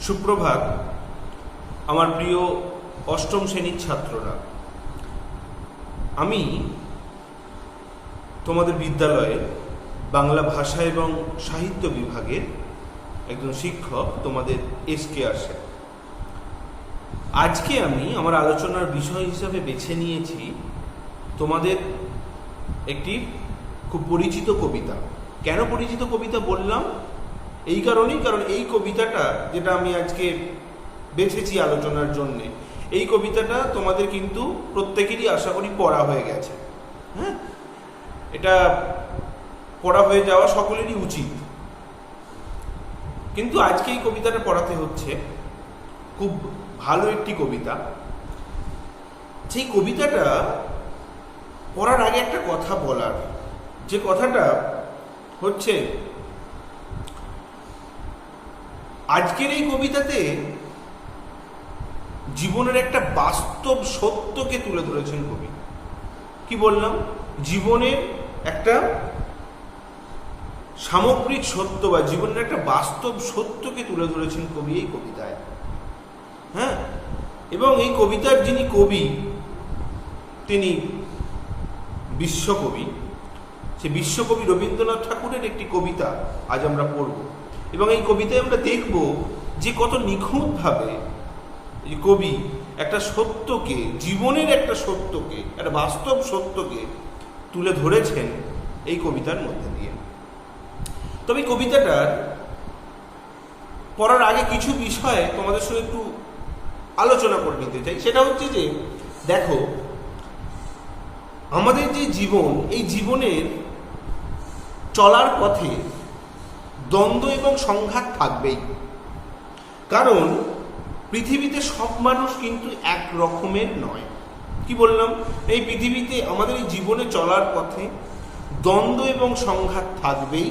সুপ্রভাত আমার প্রিয় অষ্টম শ্রেণীর ছাত্ররা। আমি তোমাদের বিদ্যালয়ে বাংলা ভাষা এবং সাহিত্য বিভাগের একজন শিক্ষক, তোমাদের এসকে আসে। আজকে আমি আমার আলোচনার বিষয় হিসাবে বেছে নিয়েছি তোমাদের একটি খুব পরিচিত কবিতা। কেন পরিচিত কবিতা বললাম? এই কারণেই, কারণ এই কবিতাটা যেটা আমি আজকে বেছেছি আলোচনার জন্যে, এই কবিতাটা তোমাদের কিন্তু প্রত্যেকেরই আশা করি পড়া হয়ে গেছে। হ্যাঁ, এটা পড়া হয়ে যাওয়া সকলেরই উচিত, কিন্তু আজকে এই কবিতাটা পড়াতে হচ্ছে। খুব ভালো একটি কবিতা। সেই কবিতাটা পড়ার আগে একটা কথা বলার, যে কথাটা হচ্ছে আজকের এই কবিতাতে জীবনের একটা বাস্তব সত্যকে তুলে ধরেছেন কবি। কি বললাম? জীবনের একটা সামগ্রিক সত্য বা জীবনের একটা বাস্তব সত্যকে তুলে ধরেছেন কবি এই কবিতায়। হ্যাঁ, এবং এই কবিতার যিনি কবি তিনি বিশ্বকবি। সে বিশ্বকবি রবীন্দ্রনাথ ঠাকুরের একটি কবিতা আজ আমরা পড়ব, এবং এই কবিতায় আমরা দেখব যে কত নিখুঁতভাবে এই কবি একটা সত্যকে, জীবনের একটা সত্যকে, একটা বাস্তব সত্যকে তুলে ধরেছেন এই কবিতার মধ্যে দিয়ে। তবে কবিতাটার পড়ার আগে কিছু বিষয়ে তোমাদের সঙ্গে একটু আলোচনা করে নিতে চাই। সেটা হচ্ছে যে, দেখো, আমাদের যে জীবন, এই জীবনের চলার পথে দ্বন্দ্ব এবং সংঘাত থাকবেই। কারণ পৃথিবীতে সব মানুষ কিন্তু এক রকমের নয়। কি বললাম? এই পৃথিবীতে আমাদের এই জীবনে চলার পথে দ্বন্দ্ব এবং সংঘাত থাকবেই।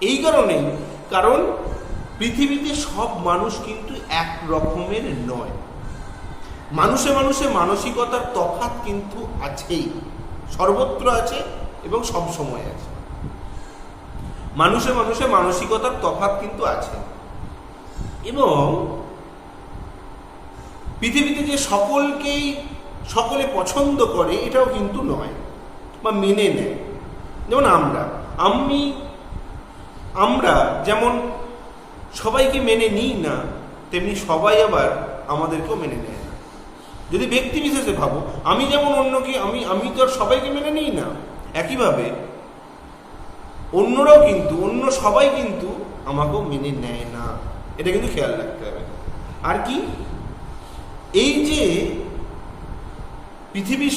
এই কারণেই, কারণ পৃথিবীতে সব মানুষ কিন্তু এক রকমের নয়। মানুষে মানুষে মানসিকতার তফাৎ কিন্তু আছেই, সর্বত্র আছে এবং সব সময় আছে। মানুষে মানুষে মানসিকতার তফাৎ কিন্তু আছে, এবং পৃথিবীতে যে সকলে পছন্দ করে এটাও কিন্তু নয় বা মেনে নেয়। যেমন আমরা যেমন সবাইকে মেনে নিই না, তেমনি সবাই আবার আমাদেরকেও মেনে নেয় না। যদি ব্যক্তি বিশেষে ভাবো, আমি যেমন অন্যকে আমি তো আর সবাইকে মেনে নিই না, একইভাবে অন্যরাও কিন্তু, অন্য সবাই কিন্তু আমাকেও মেনে নেয় না। এটা কিন্তু খেয়াল রাখতে হবে। আর কি, এই যে পৃথিবী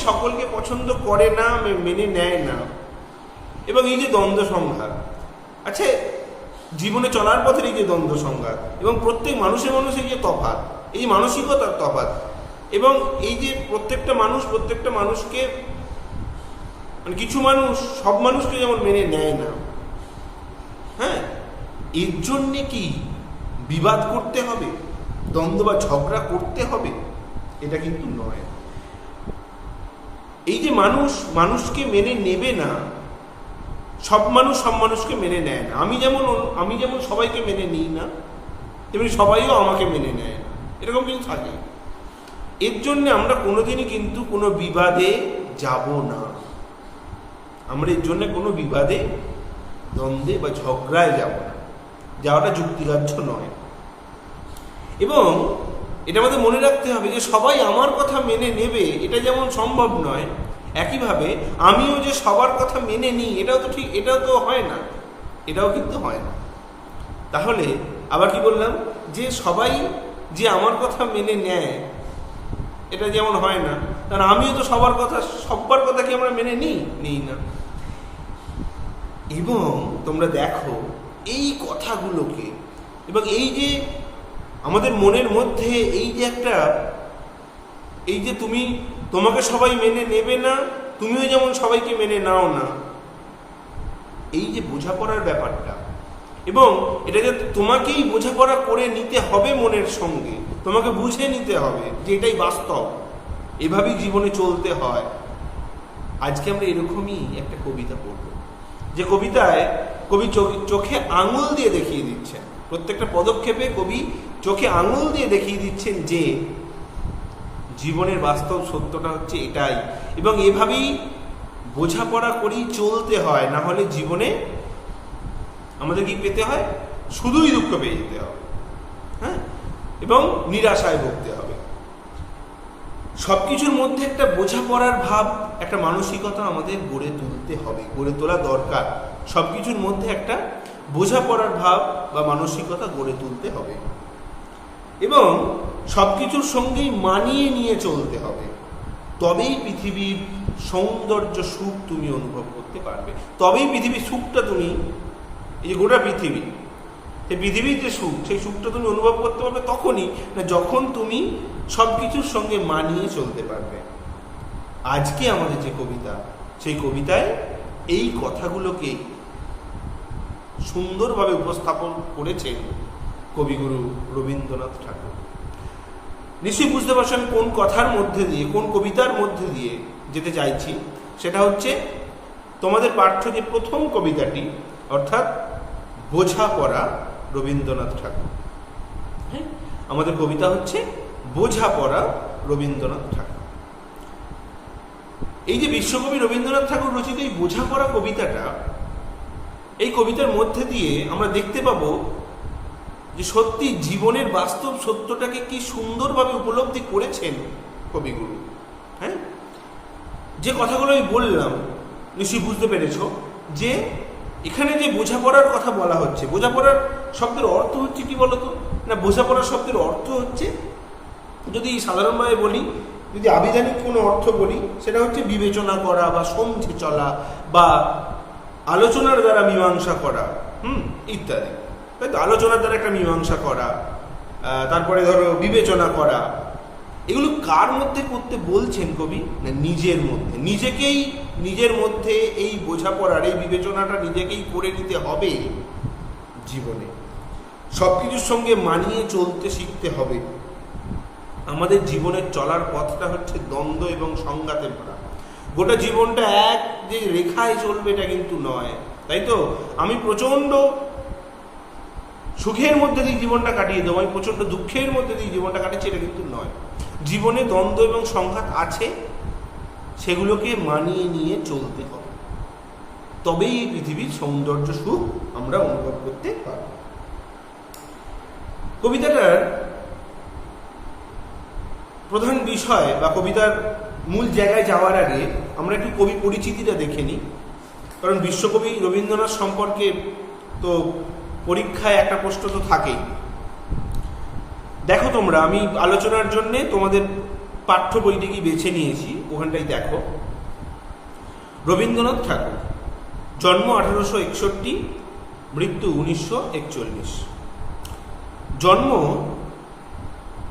সকলকে পছন্দ করে না, মেনে নেয় না, এবং এই যে দ্বন্দ্ব সংঘাত আছে জীবনে চলার পথের, এই যে দ্বন্দ্ব সংঘাত এবং প্রত্যেক মানুষের যে তফাৎ, এই মানসিকতার তফাৎ, এবং এই যে প্রত্যেকটা মানুষকে, মানে কিছু মানুষ সব মানুষকে যেমন মেনে নেয় না, হ্যাঁ, এর জন্যে কি বিবাদ করতে হবে, দ্বন্দ্ব বা ঝগড়া করতে হবে? এটা কিন্তু নয়। এই যে মানুষকে মেনে নেবে না, সব মানুষকে মেনে নেয় না। আমি যেমন সবাইকে মেনে নিই না, তেমনি সবাইও আমাকে মেনে নেয় না, এরকম কিন্তু থাকে। এর জন্য আমরা কোনোদিনই কিন্তু কোনো বিবাদে যাব না। আমরা এর জন্য কোনো বিবাদে, দ্বন্দ্বে বা ঝগড়ায় যাব না, যাওয়াটা যুক্তিগ্রাহ্য নয়। এবং এটা আমাদের মনে রাখতে হবে যে সবাই আমার কথা মেনে নেবে এটা যেমন সম্ভব নয়, একইভাবে আমিও যে সবার কথা মেনে নিই এটাও তো হয় না, এটাও কিন্তু হয় না। তাহলে আবার কি বললাম, যে সবাই যে আমার কথা মেনে নেয় এটা যেমন হয় না, কারণ আমিও তো সবার কথা কি আমরা মেনে নিই না। এবং তোমরা দেখো এই কথাগুলোকে, এবং এই যে আমাদের মনের মধ্যে এই যে তোমাকে সবাই মেনে নেবে না, তুমিও যেমন সবাইকে মেনে নাও না, এই যে বোঝাপড়ার ব্যাপারটা, এবং এটা যে তোমাকেই বোঝাপড়া করে নিতে হবে মনের সঙ্গে, তোমাকে বুঝে নিতে হবে যে এটাই বাস্তব, এভাবেই জীবনে চলতে হয়। আজকে আমরা এরকমই একটা কবিতা পড়ব, যে কবিতায় কবি চোখে আঙুল দিয়ে দেখিয়ে দিচ্ছেন প্রত্যেকটা পদক্ষেপে কবি চোখে আঙুল দিয়ে দেখিয়ে দিচ্ছেন যে জীবনের বাস্তব সত্যটা হচ্ছে এটাই, এবং এভাবেই বোঝাপড়া করেই চলতে হয়, না হলে জীবনে আমাদের কি পেতে হয়? শুধুই দুঃখ পেয়ে যেতে হবে, হ্যাঁ, এবং নিরাশায় ভুগতে হবে। সবকিছুর মধ্যে একটা বোঝাপড়ার ভাব, একটা মানসিকতা আমাদের গড়ে তুলতে হবে, গড়ে তোলা দরকার। সবকিছুর মধ্যে একটা বোঝাপড়ার ভাব বা মানসিকতা গড়ে তুলতে হবে, এবং সবকিছুর সঙ্গেই মানিয়ে নিয়ে চলতে হবে। তবেই পৃথিবীর সৌন্দর্য সুখ তুমি অনুভব করতে পারবে। তবেই পৃথিবীর সুখটা তুমি, এই যে গোটা পৃথিবী, এই পৃথিবীর যে সুখ, সেই সুখটা তুমি অনুভব করতে পারবে তখনই না যখন তুমি সব কিছুর সঙ্গে মানিয়ে চলতে পারবে। আজকে আমাদের যে কবিতা, সেই কবিতায় এই কথাগুলোকে সুন্দরভাবে উপস্থাপন করেছেন কবিগুরু রবীন্দ্রনাথ ঠাকুর। নিশ্চয়ই বুঝতে পারছেন কোন কথার মধ্যে দিয়ে, কোন কবিতার মধ্যে দিয়ে যেতে চাইছি। সেটা হচ্ছে তোমাদের পাঠ্য যে প্রথম কবিতাটি, অর্থাৎ বোঝাপড়া, রবীন্দ্রনাথ ঠাকুর। হ্যাঁ, আমাদের কবিতা হচ্ছে বোঝাপড়া, রবীন্দ্রনাথ ঠাকুর। এই যে বিশ্বকবি রবীন্দ্রনাথ ঠাকুর রচিত এই বোঝাপড়া কবিতাটা, এই কবিতার মধ্যে দিয়ে আমরা দেখতে পাবো যে সত্যি জীবনের বাস্তব সত্যটাকে কি সুন্দরভাবে উপলব্ধি করেছেন কবিগুরু। হ্যাঁ, যে কথাগুলো আমি বললাম নিশ্চয়ই বুঝতে পেরেছ যে এখানে যে বোঝাপড়ার কথা বলা হচ্ছে, বোঝাপড়ার শব্দের অর্থ হচ্ছে কি বলতো না? বোঝাপড়ার শব্দের অর্থ হচ্ছে, যদি সাধারণভাবে বলি, যদি আবিধানিক কোনো অর্থ বলি, সেটা হচ্ছে বিবেচনা করা বা সমঝে চলা বা আলোচনার দ্বারা মীমাংসা করা, ইত্যাদি। তাই তো, আলোচনার দ্বারা একটা মীমাংসা করা, তারপরে ধরো বিবেচনা করা। এগুলো কার মধ্যে করতে বলছেন কবি? না, নিজের মধ্যে। নিজেকেই, নিজের মধ্যে এই বোঝাপড়ার, এই বিবেচনাটা নিজেকেই করে নিতে হবে। জীবনে সব কিছুর সঙ্গে মানিয়ে চলতে শিখতে হবে। আমাদের জীবনের চলার পথটা হচ্ছে দ্বন্দ্ব এবং সংঘাতে ভরা। গোটা জীবনটা এক যে রেখায় চলবে এটা কিন্তু নয়, তাই তো? আমি প্রচন্ড সুখের মধ্যে দিয়ে জীবনটা কাটিয়ে দেবো, আমি প্রচন্ড দুঃখের মধ্যে দিয়ে জীবনটা কাটিয়েছি, এটা কিন্তু নয়। জীবনে দ্বন্দ্ব এবং সংঘাত আছে, সেগুলোকে মানিয়ে নিয়ে চলতে হবে। তবেই এই পৃথিবীর সৌন্দর্য সুখ আমরা অনুভব করতে পারব। কবিতাটার প্রধান বিষয় বা কবিতার মূল জায়গায় যাওয়ার আগে আমরা একটু কবি পরিচিতিটা দেখে নিই। কারণ বিশ্বকবি রবীন্দ্রনাথ সম্পর্কে তো পরীক্ষায় একটা প্রশ্ন তো থাকেই। দেখো তোমরা, আমি আলোচনার জন্যে তোমাদের পাঠ্য বইটিকে বেছে নিয়েছি, ওখানটাই দেখো। রবীন্দ্রনাথ ঠাকুর, জন্ম 1861, মৃত্যু 1941। জন্ম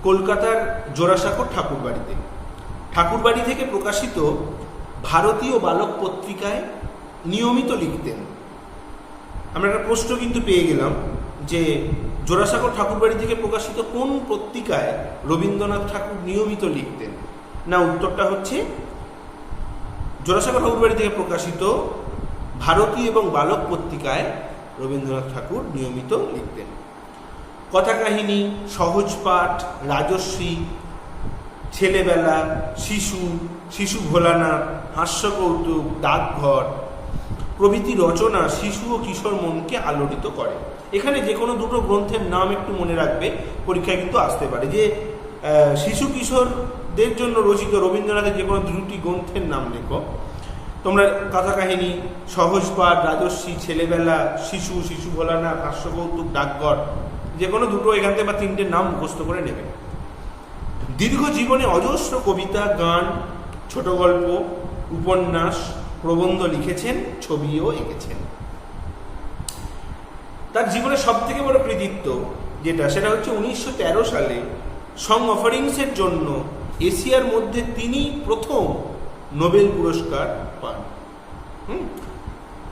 কলকাতার জোড়াসাঁকোর ঠাকুরবাড়িতে। ঠাকুরবাড়ি থেকে প্রকাশিত ভারতীয় বালক পত্রিকায় নিয়মিত লিখতেন। আমরা একটা প্রশ্ন কিন্তু পেয়ে গেলাম যে জোড়াসাঁকোর ঠাকুরবাড়ি থেকে প্রকাশিত কোন পত্রিকায় রবীন্দ্রনাথ ঠাকুর নিয়মিত লিখতেন? না, উত্তরটা হচ্ছে জোড়াসাঁকোর ঠাকুরবাড়ি থেকে প্রকাশিত ভারতী এবং বালক পত্রিকায় রবীন্দ্রনাথ ঠাকুর নিয়মিত লিখতেন। কথা কাহিনী, সহজ পাঠ, রাজশ্রী, ছেলেবেলা, শিশু, শিশু ভোলানাথ, হাস্যকৌতুক, ডাকঘর প্রভৃতি রচনা শিশু ও কিশোর মনকে আলোড়িত করে। এখানে যে কোনো দুটো গ্রন্থের নাম একটু মনে রাখবে, পরীক্ষায় কিন্তু আসতে পারে। যে শিশু কিশোরদের জন্য রচিত রবীন্দ্রনাথের যে কোনো দুটি গ্রন্থের নাম লেখো তোমরা। কথা কাহিনী, সহজ পাঠ, রাজশ্রী, ছেলেবেলা, শিশু, শিশু ভোলানাথ, হাস্যকৌতুক, ডাকঘর, যে কোনো দুটো এখান থেকে বা তিনটে নাম মুখস্থ করে নেবে। দীর্ঘ জীবনে অজস্র কবিতা, গান, ছোট গল্প, উপন্যাস, প্রবন্ধ লিখেছেন, ছবিও এঁকেছেন। তার জীবনের সব থেকে বড় কৃতিত্ব যেটা, সেটা হচ্ছে 1913 সালে সং অফারিংসের জন্য এশিয়ার মধ্যে তিনি প্রথম নোবেল পুরস্কার পান।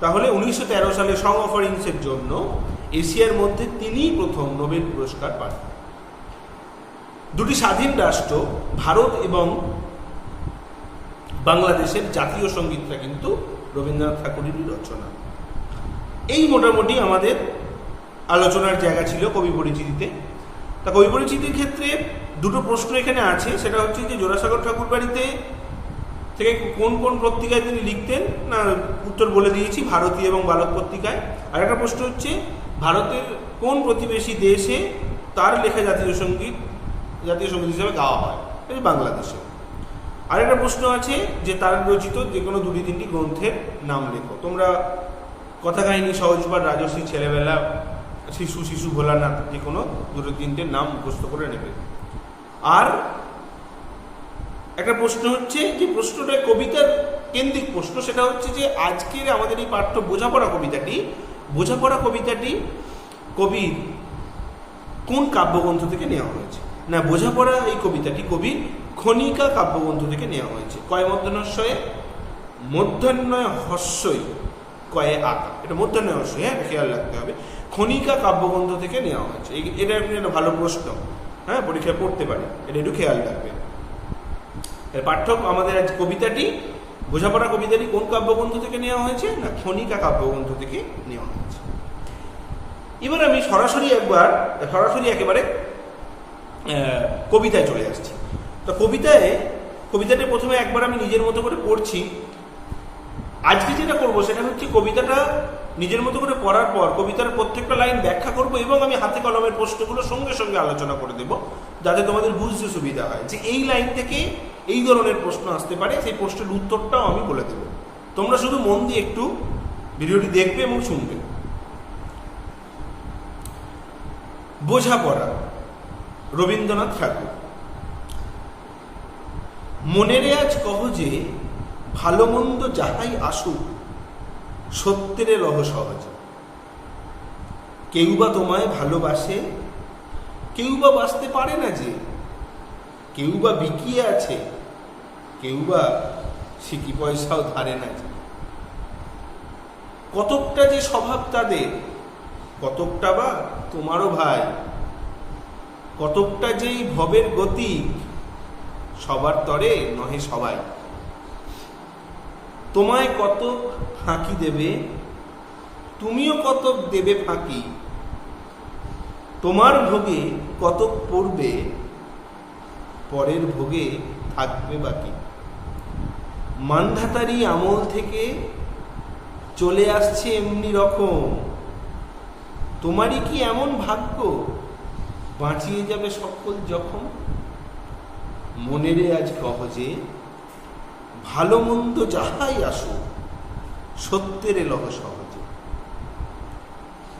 তাহলে 1913 সালে সং অফারিংসের জন্য এশিয়ার মধ্যে তিনি প্রথম নোবেল পুরস্কার পান। দুটি স্বাধীন রাষ্ট্র ভারত এবং বাংলাদেশের জাতীয় সঙ্গীতটা কিন্তু রবীন্দ্রনাথ ঠাকুরেরই রচনা। এই মোটামুটি আমাদের আলোচনার জায়গা ছিল কবি পরিচিতিতে। তা কবি পরিচিতির ক্ষেত্রে দুটো প্রশ্ন এখানে আছে, সেটা হচ্ছে যে জোড়াসাগর ঠাকুরবাড়িতে থেকে কোন কোন পত্রিকায় তিনি লিখতেন, না উত্তর বলে দিয়েছি, ভারতী এবং বালক পত্রিকায়। আর একটা প্রশ্ন হচ্ছে ভারতের কোন প্রতিবেশী দেশে তার লেখা জাতীয় সঙ্গীত হিসেবে গাওয়া হয়, এই বাংলাদেশে। আরেকটা প্রশ্ন আছে যে তার রচিত যে কোনো দুটি তিনটি গ্রন্থের নাম লেখো। তোমরা কথা কাহিনী, সহজপাঠ, রাজশ্রী, ছেলেবেলা, শিশু ভোলানাথ, যে কোনো দুটো তিনটের নাম মুখস্থ করে নেবে। আর একটা প্রশ্ন হচ্ছে, যে প্রশ্নটা কবিতার কেন্দ্রিক প্রশ্ন, সেটা হচ্ছে যে আজকের আমাদের এই পাঠ্য বোঝাপড়া কবিতাটি কবির কোন কাব্যগ্রন্থ থেকে নেওয়া হয়েছে। না, বোঝাপড়া এই কবিতাটি কবির খনিকা কাব্যগ্রন্থ থেকে নেওয়া হয়েছে। কয় মধ্যাহ্নস্বয়ে, মধ্যাহ্নয় হস্যই কয়ে আঁকা, এটা মধ্যাহ্নয় হস্যই, হ্যাঁ, খেয়াল রাখতে হবে। খনিকা কাব্যগ্রন্থ থেকে নেওয়া হয়েছে। এটা একটা ভালো প্রশ্ন, হ্যাঁ, পরীক্ষায় পড়তে পারে, এটা একটু খেয়াল রাখবে। পাঠ্যক আমাদের আজ বোঝাপড়া কবিতাটি কোন কাব্যগ্রন্থ থেকে নেওয়া হয়েছে, না খনিকা কাব্যগ্রন্থ থেকে নেওয়া হয়েছে। এবার আমি সরাসরি একেবারে কবিতায় চলে আসছি। তো কবিতাটা প্রথমে একবার আমি নিজের মতো করে পড়ছি। আজকে যেটা করব সেটা হচ্ছে কবিতাটা নিজের মতো করে পড়ার পর কবিতার প্রত্যেকটা লাইন ব্যাখ্যা করব, এবং আমি হাতে কলমের প্রশ্নগুলো সঙ্গে সঙ্গে আলোচনা করে দেব, যাতে তোমাদের বুঝতে সুবিধা হয় যে এই লাইন থেকে এই ধরনের প্রশ্ন আসতে পারে। সেই প্রশ্নের উত্তরটাও আমি বলে দেব। তোমরা শুধু মন দিয়ে একটু ভিডিওটি দেখবে এবং শুনবে। বোঝাপড়া, রবীন্দ্রনাথ ঠাকুর। মনেরে আজ কহ যে ভালো মন্দ যাহাই আসুক, সত্যের লহ সহজে। কেউ বা তোমায় ভালোবাসে, কেউ বা বাঁচতে পারে না যে, কেউ বা বিকিয়ে আছে, কেউ বা সিকি পয়সাও ধারে না যে। কতকটা যে স্বভাব তাদের, কতকটা বা তোমারও ভাই, কতকটা যেই ভবের গতি, সবার তরে নহে সবাই। তোমায় কত ফাঁকি দেবে, তুমিও কত দেবে ফাঁকি। তোমার ভোগে কত পড়বে, পরের ভোগে থাকবে বাকি। মানধাতারি আমল থেকে চলে আসছে এমনি রকম, তোমারই কি এমন ভাগ্য, বাঁচিয়ে যাবে সকল জখম। মনেরে আজ কহ যে ভালো মন্দ যাহাই আসুক, সত্যের লহ সহজে।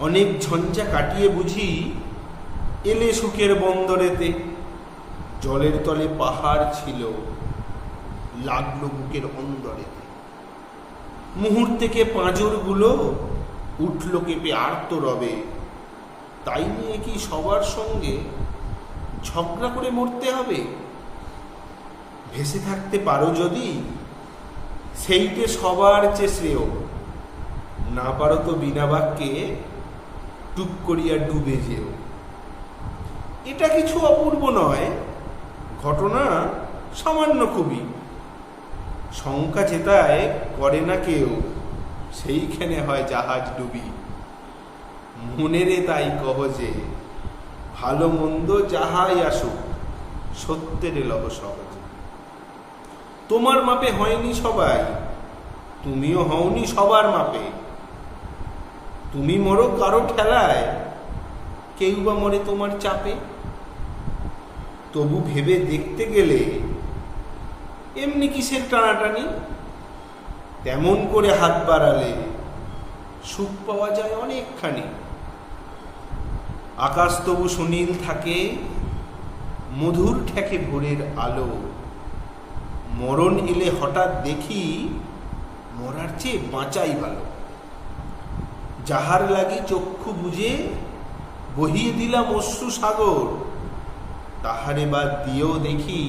অনেক ঝঞ্ঝা কাটিয়ে বুঝি এলে সুখের বন্দরেতে। জলের তলে পাহাড় ছিল, লাগলো বুকের অন্দরেতে। মুহূর্তেকে পাঁজরগুলো উঠল কেঁপে আর্ত রবে। তাই নিয়ে কি সবার সঙ্গে ঝগড়া করে মরতে হবে? ভেসে থাকতে পারো যদি, সেইটে সবার চেয়ে শ্রেয়। না পারো তো বিনা বাক্যে টুক করিয়া ডুবে যেও। এটা কিছু অপূর্ব নয়, ঘটনা সামান্য খুবই। শঙ্কা চেতায় করে না কেউ, সেইখানে হয় জাহাজ ডুবি। মনেরে তাই কহ যে ভালো মন্দ যাহাই আসুক, সত্যের লহ সহজে। তোমার মাপে হয়নি সবাই, তুমিও হওনি সবার মাপে। তুমি মরো কারো ঠেলায়, কেউ বা মরে তোমার চাপে। তবু ভেবে দেখতে গেলে এমনি কিসের টানাটানি। তেমন করে হাত বাড়ালে সুখ পাওয়া যায় অনেকখানি। আকাশ তবু সুনীল থাকে, মধুর ঠেকে ভোরের আলো। মরণ এলে হঠাৎ দেখি, মরার চেয়ে বাঁচাই ভালো। যাহার লাগি চক্ষু বুঝে বহিয়ে দিলাম অশ্রু সাগর, তাহারে বা দিয়েও দেখি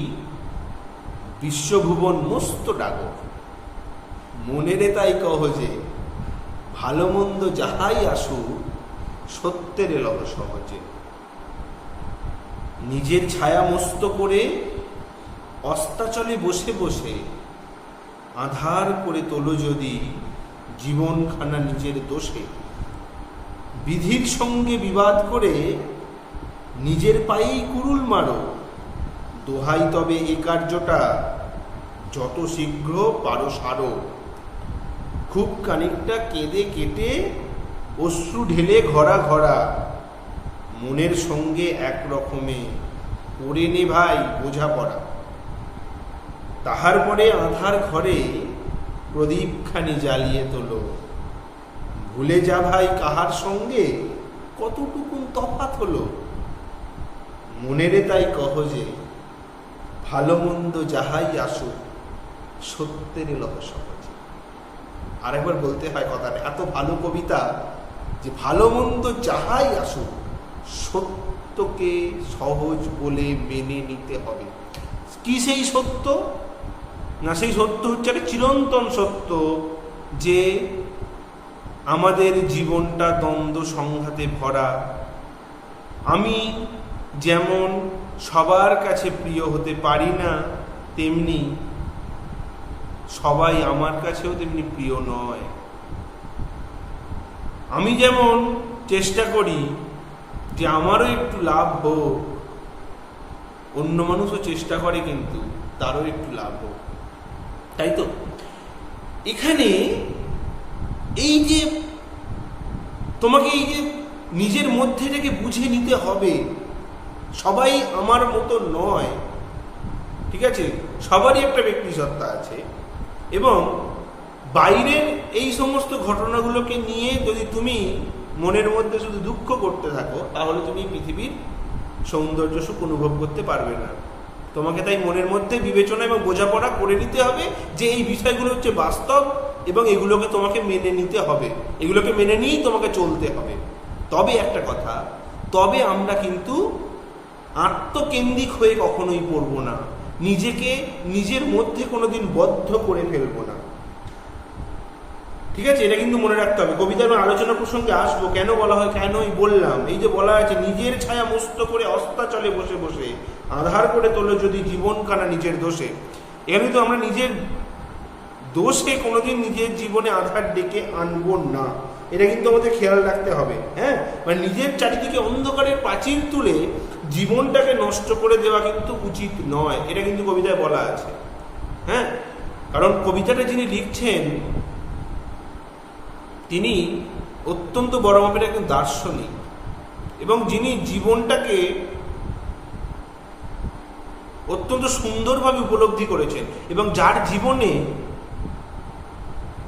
বিশ্বভুবন মস্ত ডাগর। মনেরে তাই কহ যে ভালো মন্দ যাহাই আসুক, সত্যের লহ সহজে। নিজের ছায়া মস্ত করে অস্তাচলে বসে বসে, আধার করে তোলো যদি জীবনখানা নিজের দোষে। বিধির সঙ্গে বিবাদ করে নিজের পায়েই কুড়ুল মারো, দোহাই তবে এ কার্যটা যত শীঘ্র পারো সারো। খুব খানিকটা কেঁদে কেটে অশ্রু ঢেলে ঘরা ঘরা, মনের সঙ্গে এক রকমে করে নে ভাই বোঝাপড়া। তাহার পরে আঁধার ঘরে প্রদীপখানি জ্বালিয়ে তোলো, ভুলে যা ভাই কাহার সঙ্গে কতটুকুন তফাৎ হলো। মনেরে তাই কহ যে ভালো মন্দ যাহাই আসুক, সত্যের লহ সহজে। আরেকবার বলতে হয় কথাটা, এত ভালো কবিতা যে ভালো মন্দ যাহাই আসুক সত্যকে সহজ বলে মেনে নিতে হবে। কি সেই সত্য? না, সেই সত্য হচ্ছে একটা চিরন্তন সত্য যে আমাদের জীবনটা দ্বন্দ্ব সংঘাতে ভরা। আমি যেমন সবার কাছে প্রিয় হতে পারি না, তেমনি সবাই আমার কাছেও তেমনি প্রিয় নয়। আমি যেমন চেষ্টা করি যে আমারও একটু লাভ হোক, অন্য মানুষও চেষ্টা করে কিন্তু তারও একটু লাভ হোক, তাই তো? এখানে এই যে তোমাকে এই যে নিজের মধ্যে থেকে বুঝে নিতে হবে সবাই আমার মতো নয়, ঠিক আছে? সবারই একটা ব্যক্তিসত্তা আছে, এবং বাইরের এই সমস্ত ঘটনাগুলোকে নিয়ে যদি তুমি মনের মধ্যে শুধু দুঃখ করতে থাকো, তাহলে তুমি পৃথিবীর সৌন্দর্য সুখ অনুভব করতে পারবে না। তোমাকে তাই মনের মধ্যে বিবেচনা এবং বোঝাপড়া করে নিতে হবে যে এই বিষয়গুলো হচ্ছে বাস্তব, এবং এগুলোকে তোমাকে মেনে নিতে হবে, এগুলোকে মেনে নিয়েই তোমাকে চলতে হবে। তবে একটা কথা, তবে আমরা কিন্তু আত্মকেন্দ্রিক হয়ে কখনোই পড়বো না, নিজেকে নিজের মধ্যে কোনোদিন বদ্ধ করে ফেলবো না, ঠিক আছে? এটা কিন্তু মনে রাখতে হবে। কবিতার আলোচনা প্রসঙ্গে আসবো, কেন বলা হয়, কেনই বললাম। এই যে বলা আছে, নিজের ছায়া মস্ত করে অস্তাচলে বসে বসে আধার করে তোলে যদি জীবন কানা নিজের দোষে। এখানে তো আমরা নিজের দোষে কোনোদিন নিজের জীবনে আধার ডেকে আনবো না, এটা কিন্তু আমাদের খেয়াল রাখতে হবে। হ্যাঁ, মানে নিজের চারিদিকে অন্ধকারের প্রাচীর তুলে জীবনটাকে নষ্ট করে দেওয়া কিন্তু উচিত নয়, এটা কিন্তু কবিতায় বলা আছে। হ্যাঁ, কারণ কবিতাটা যিনি লিখছেন তিনি অত্যন্ত বড় মাপের একজন দার্শনিক, এবং যিনি জীবনটাকে অত্যন্ত সুন্দরভাবে উপলব্ধি করেছেন, এবং যার জীবনে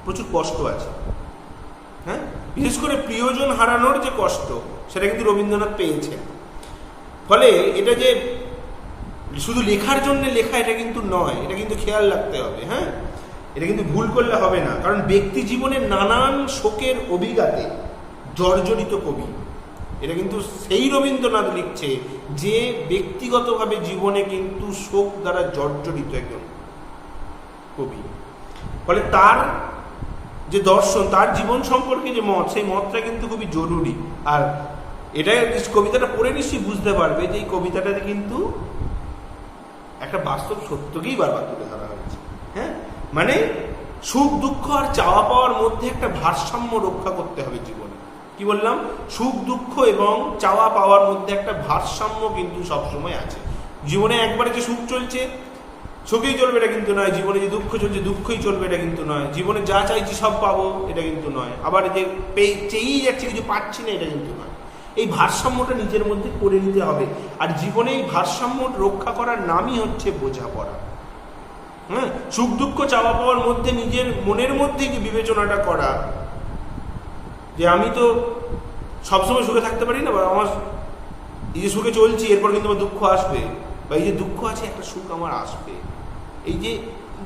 প্রচুর কষ্ট আছে। হ্যাঁ, বিশেষ করে প্রিয়জন হারানোর যে কষ্ট, সেটা কিন্তু রবীন্দ্রনাথ পেয়েছেন। ফলে এটা যে শুধু লেখার জন্য লেখা এটা কিন্তু নয়, এটা কিন্তু খেয়াল রাখতে হবে। হ্যাঁ, এটা কিন্তু ভুল করলে হবে না, কারণ ব্যক্তি জীবনের নানান শোকের অভিঘাতে জর্জরিত কবি। এটা কিন্তু সেই রবীন্দ্রনাথ লিখছে যে ব্যক্তিগতভাবে জীবনে কিন্তু শোক দ্বারা জর্জরিত একজন কবি। ফলে তার যে দর্শন, তার জীবন সম্পর্কে যে মত, সেই মতটা কিন্তু খুবই জরুরি। আর এটা কবিতাটা পড়ে নিশ্চয়ই বুঝতে পারবে যে এই কবিতাটাতে কিন্তু একটা বাস্তব সত্যকেই বারবার তুলে ধরা হয়েছে। হ্যাঁ, মানে সুখ দুঃখ আর চাওয়া পাওয়ার মধ্যে একটা ভারসাম্য রক্ষা করতে হবে জীবনে। কি বললাম? সুখ দুঃখ এবং চাওয়া পাওয়ার মধ্যে একটা ভারসাম্য কিন্তু সবসময় আছে। জীবনে একবারে যে সুখ চলছে সুখেই চলবে এটা কিন্তু নয়, জীবনে যে দুঃখ চলছে দুঃখই চলবে এটা কিন্তু নয়, জীবনে যা চাইছি সব পাবো এটা কিন্তু নয়, আবার যে চেয়েই যাচ্ছে কিছু পাচ্ছি না এটা কিন্তু নয়। এই ভারসাম্যটা নিজের মধ্যে করে নিতে হবে, আর জীবনে এই ভারসাম্য রক্ষা করার নামই হচ্ছে বোঝাপড়া। হ্যাঁ, সুখ দুঃখ চাওয়া পাওয়ার মধ্যে নিজের মনের মধ্যে যে বিবেচনাটা করা যে আমি তো সবসময় সুখে থাকতে পারি না, বা আমার এই যে সুখে চলছি এরপর কিন্তু আমার দুঃখ আসবে, বা এই যে দুঃখ আছে একটা সুখ আমার আসবে, এই যে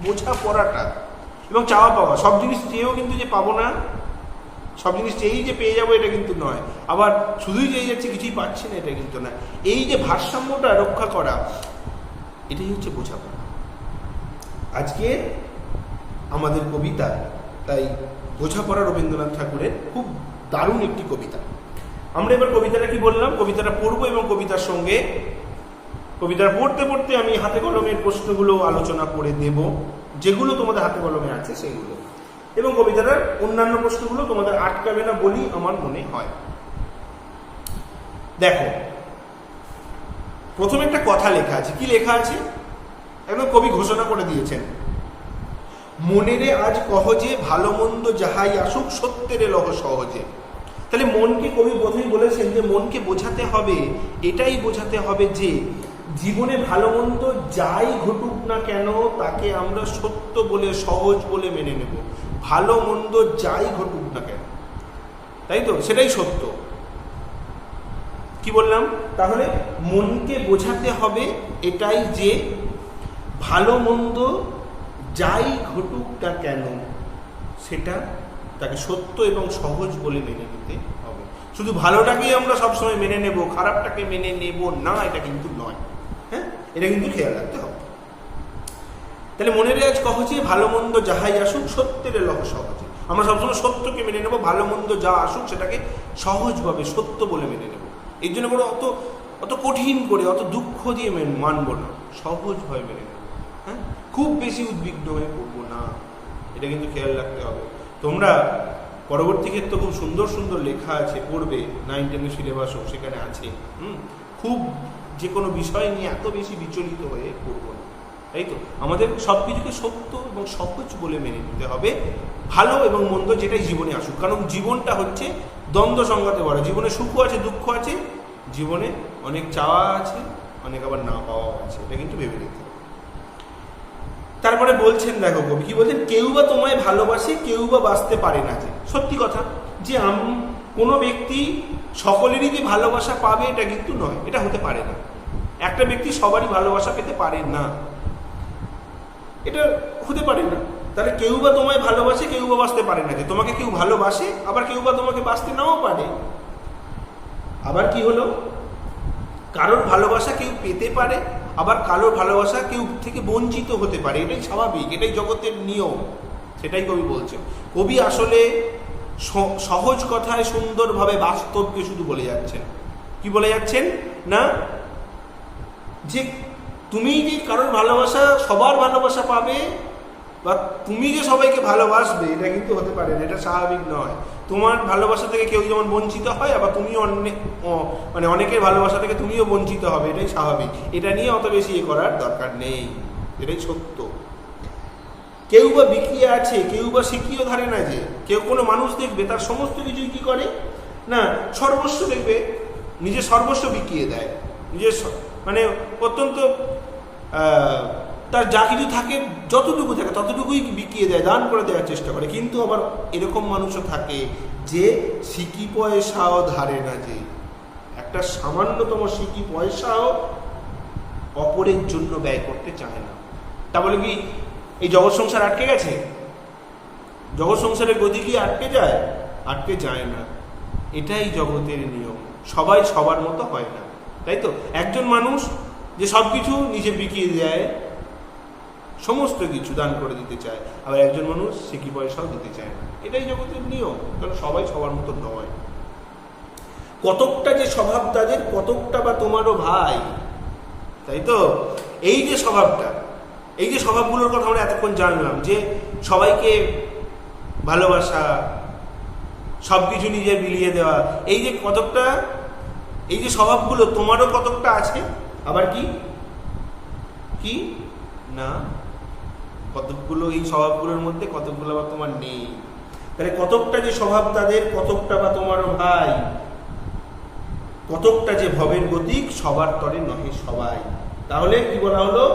বোঝাপড়াটা এবং চাওয়া পাওয়া, সব জিনিস চেয়েও কিন্তু যে পাবো না, সব জিনিস চেয়েই যে পেয়ে যাবো এটা কিন্তু নয়, আবার শুধুই চেয়ে যাচ্ছে কিছুই পাচ্ছি না এটা কিন্তু নয়। এই যে ভারসাম্যটা রক্ষা করা, এটাই হচ্ছে বোঝাপড়া। আজকে আমাদের কবিতা তাই বোঝাপড়া রবীন্দ্রনাথ ঠাকুরের খুব দারুণ একটি কবিতা। আমরা এবার কবিতাটা কি বললাম, কবিতাটা পড়বো, এবং কবিতার সঙ্গে কবিতাটা পড়তে পড়তে আমি হাতে কলমের প্রশ্নগুলো আলোচনা করে দেব, যেগুলো তোমাদের হাতে কলমে আছে সেগুলো, এবং কবিতাটার অন্যান্য প্রশ্নগুলো তোমাদের আটকাবে না বলেই আমার মনে হয়। দেখো, প্রথমে একটা কথা লেখা আছে। কি লেখা আছে? একদম কবি ঘোষণা করে দিয়েছেন, মনেরে আজ কহজে ভালো মন্দ যাহাই আসুক সত্যের লহ সহজে। তাহলে মনকে কবি প্রথমেই বলেছেন যে মনকে বোঝাতে হবে, এটাই বোঝাতে হবে যে জীবনে ভালো মন্দ যাই ঘটুক না কেন তাকে আমরা সত্য বলে, সহজ বলে মেনে নেব। ভালো মন্দ যাই ঘটুক না কেন, তাই তো, সেটাই সত্য। কি বললাম? তাহলে মনকে বোঝাতে হবে এটাই যে ভালো মন্দ যাই ঘটুক না কেন সেটা তাকে সত্য এবং সহজ বলে মেনে নিতে হবে। শুধু ভালোটাকেই আমরা সবসময় মেনে নেব, খারাপটাকে মেনে নেব না, এটা কিন্তু নয়। হ্যাঁ, এটা কিন্তু খেয়াল রাখতে হবে। তাহলে মনের আজ কহছে ভালো মন্দ যাহাই আসুক সত্যের লহ সহজে। আমরা সবসময় সত্যকে মেনে নেব, ভালো মন্দ যা আসুক সেটাকে সহজভাবে সত্য বলে মেনে নেব। এই জন্য করে অত কঠিন করে, অত দুঃখ দিয়ে মানব না, সহজভাবে মেনে নেব। হ্যাঁ, খুব বেশি উদ্বিগ্ন হয়ে পড়বো না, এটা কিন্তু খেয়াল রাখতে হবে। তোমরা পরবর্তী ক্ষেত্রে খুব সুন্দর সুন্দর লেখা আছে, পড়বে, 9-10 সিলেবাসও সেখানে আছে। খুব যে কোনো বিষয় নিয়ে এত বেশি বিচলিত হয়ে পড়বো না, তাই তো। আমাদের সব কিছুকে সত্য এবং সহজ বলে মেনে নিতে হবে, ভালো এবং মন্দ যেটাই জীবনে আসুক। কারণ জীবনটা হচ্ছে দ্বন্দ্ব সংঘাতে ভরা। জীবনে সুখও আছে, দুঃখ আছে, জীবনে অনেক চাওয়া আছে, অনেক আবার না পাওয়া আছে, এটা কিন্তু ভেবে নিতে হবে। তারপরে বলছেন, দেখো কবি কি বলছেন, কেউ বা তোমায় ভালোবাসে, কেউ বা বাঁচতে পারে না। যে সত্যি কথা, যে কোনো ব্যক্তি সকলেরই যে ভালোবাসা পাবে এটা কিন্তু নয়, এটা হতে পারে না। একটা ব্যক্তি সবারই ভালোবাসা পেতে পারে না, এটা হতে পারে না। তাহলে কেউ বা তোমায় ভালোবাসে, কেউ বা বাঁচতে পারে না। যে তোমাকে কেউ ভালোবাসে, আবার কেউ বা তোমাকে বাঁচতে নাও পারে। আবার কি হলো, কারোর ভালোবাসা কেউ পেতে পারে, আবার কারোর ভালোবাসা কেউ থেকে বঞ্চিত হতে পারে। এটাই স্বাভাবিক, এটাই জগতের নিয়ম। সেটাই কবি বলছেন। কবি আসলে সহজ কথায় সুন্দরভাবে বাস্তবকে শুধু বলে যাচ্ছেন। কি বলে যাচ্ছেন না, যে তুমি যে কারোর ভালোবাসা, সবার ভালোবাসা পাবে, বা তুমি যে সবাইকে ভালোবাসবে, এটা কিন্তু হতে পারে না, এটা স্বাভাবিক নয়। তোমার ভালোবাসা থেকে কেউ যেমন বঞ্চিত হয়, আবার তুমিও অনেকের ভালোবাসা থেকে তুমিও বঞ্চিত হবে, এটাই স্বাভাবিক। এটা নিয়ে অত বেশি করার দরকার নেই, এটাই সত্য। কেউ বা বিকিয়ে আছে, কেউ বা শিখিয়েও ধারে না। যে কেউ কোনো মানুষ দেখবে তার সমস্ত কিছুই কি করে না, সর্বস্ব দেখবে, নিজের সর্বস্ব বিকিয়ে দেয়, নিজের অত্যন্ত তার যা কিছু থাকে, যতটুকু থাকে ততটুকুই বিকিয়ে দেয়, দান করে দেওয়ার চেষ্টা করে। কিন্তু আবার এরকম মানুষও থাকে যে সিকি পয়সাও ধারে না, যে একটা সামান্যতম সিকি পয়সাও অপরের জন্য ব্যয় করতে চায় না। তা বলে কি এই জগৎ সংসার আটকে গেছে? জগৎ সংসারের গতি কি আটকে যায়? আটকে যায় না। এটাই জগতের নিয়ম। সবাই সবার মতো হয় না, তাই তো। একজন মানুষ যে সব কিছু নিজে বিকিয়ে দেয়, সমস্ত কিছু দান করে দিতে চায়, আবার একজন মানুষ সিকি পয়সাও দিতে চায় না। এটাই জগতের নিয়ম, কারণ সবাই সবার মতো নয়। কতকটা যে স্বভাব তাদের, কতকটা বা তোমারও ভাই, তাই তো। এই যে স্বভাবটা, এই যে স্বভাবগুলোর কথা আমরা এতক্ষণ জানলাম, যে সবাইকে ভালোবাসা, সবকিছু নিজের বিলিয়ে দেওয়া, এই যে কতকটা, এই যে স্বভাবগুলো তোমারও কতকটা আছে, আবার কি কি না কতকগুলো এই স্বভাবগুলোর মধ্যে কতকগুলো আবার তোমার নেই। তাহলে কতকটা যে স্বভাব তাদের, কতকটা বা তোমারও ভাই, কতকটা যে ভবের গতিক, সবার তরে নহে সবাই। তাহলে কি বলা হলো,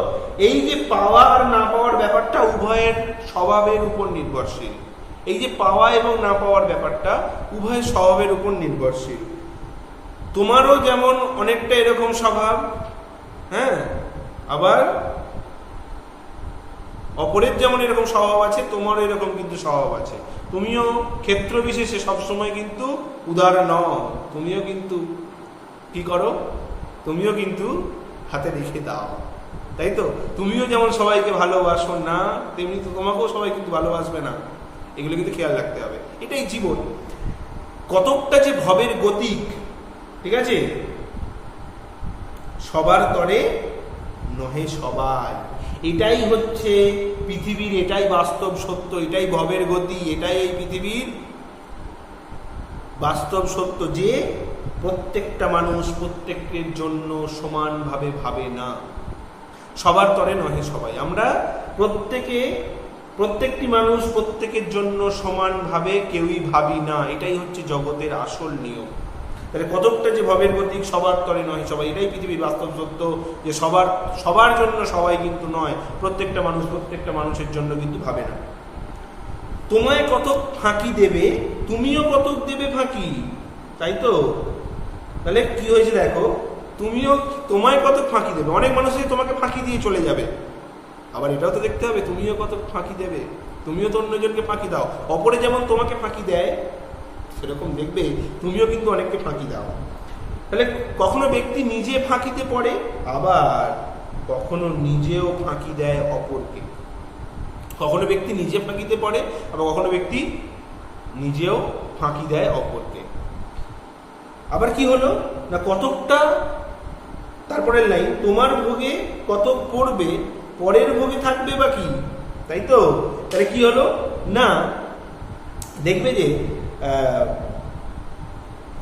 এই যে পাওয়া আর না পাওয়ার ব্যাপারটা উভয়ের স্বভাবের উপর নির্ভরশীল। এই যে পাওয়া এবং না পাওয়ার ব্যাপারটা উভয়ের স্বভাবের উপর নির্ভরশীল। তোমারও যেমন অনেকটা এরকম স্বভাব, হ্যাঁ, আবার অপরের যেমন এরকম স্বভাব আছে, তোমারও এরকম কিন্তু স্বভাব আছে। তুমিও ক্ষেত্র বিশেষে সবসময় কিন্তু উদার নও, তুমিও কিন্তু কি করো, তুমিও কিন্তু হাতে রেখে দাও, তাই তো। তুমিও যেমন সবাইকে ভালোবাসো না, তেমনি তো তোমাকেও সবাই কিন্তু ভালোবাসবে না। এগুলো কিন্তু খেয়াল রাখতে হবে, এটাই জীবন। কতকটা যে ভবের গতিক, ঠিক আছে, সবার তরে নহে সবাই। এটাই হচ্ছে পৃথিবীর, এটাই বাস্তব সত্য, এটাই ভবের গতি, এটাই এই পৃথিবীর বাস্তব সত্য যে প্রত্যেকটা মানুষ প্রত্যেকের জন্য সমানভাবে ভাবে না, সবার তরে নহে সবাই। আমরা প্রত্যেকটি মানুষ প্রত্যেকের জন্য সমানভাবে কেউই ভাবি না, এটাই হচ্ছে জগতের আসল নিয়ম। তাহলে কতকটা যে ভবের প্রতীক, সবার তরে নয় সবাই, এটাই পৃথিবীর বাস্তব সত্য, যে সবার জন্য সবাই কিন্তু নয়, প্রত্যেকটা মানুষের জন্য কিন্তু ভাবে না। তোমায় কতক ফাঁকি দেবে, তুমিও কতক দেবে ফাঁকি, তাই তো? তাহলে কি হয়েছে দেখো, তোমায় কতক ফাঁকি দেবে, অনেক মানুষই তোমাকে ফাঁকি দিয়ে চলে যাবে, আবার এটাও তো দেখতে হবে তুমিও কত ফাঁকি দেবে, তুমিও তো অন্যজনকে ফাঁকি দাও। অপরে যেমন তোমাকে ফাঁকি দেয় সেরকম দেখবে তুমিও কিন্তু অনেককে ফাঁকি দাও। তাহলে কখনো ব্যক্তি নিজে ফাঁকিতে পড়ে, আবার কখনো নিজেও ফাঁকি দেয় অপরকে। কখনো ব্যক্তি নিজে ফাঁকিতে পড়ে, আবার কখনো ব্যক্তি নিজেও ফাঁকি দেয় অপরকে। আবার কি হলো না, কতকটা, তারপরের লাইন, তোমার ভোগে কতক পড়বে, পরের ভোগে থাকবে বা কি, তাই তো? তাহলে কি হলো না, দেখবে যে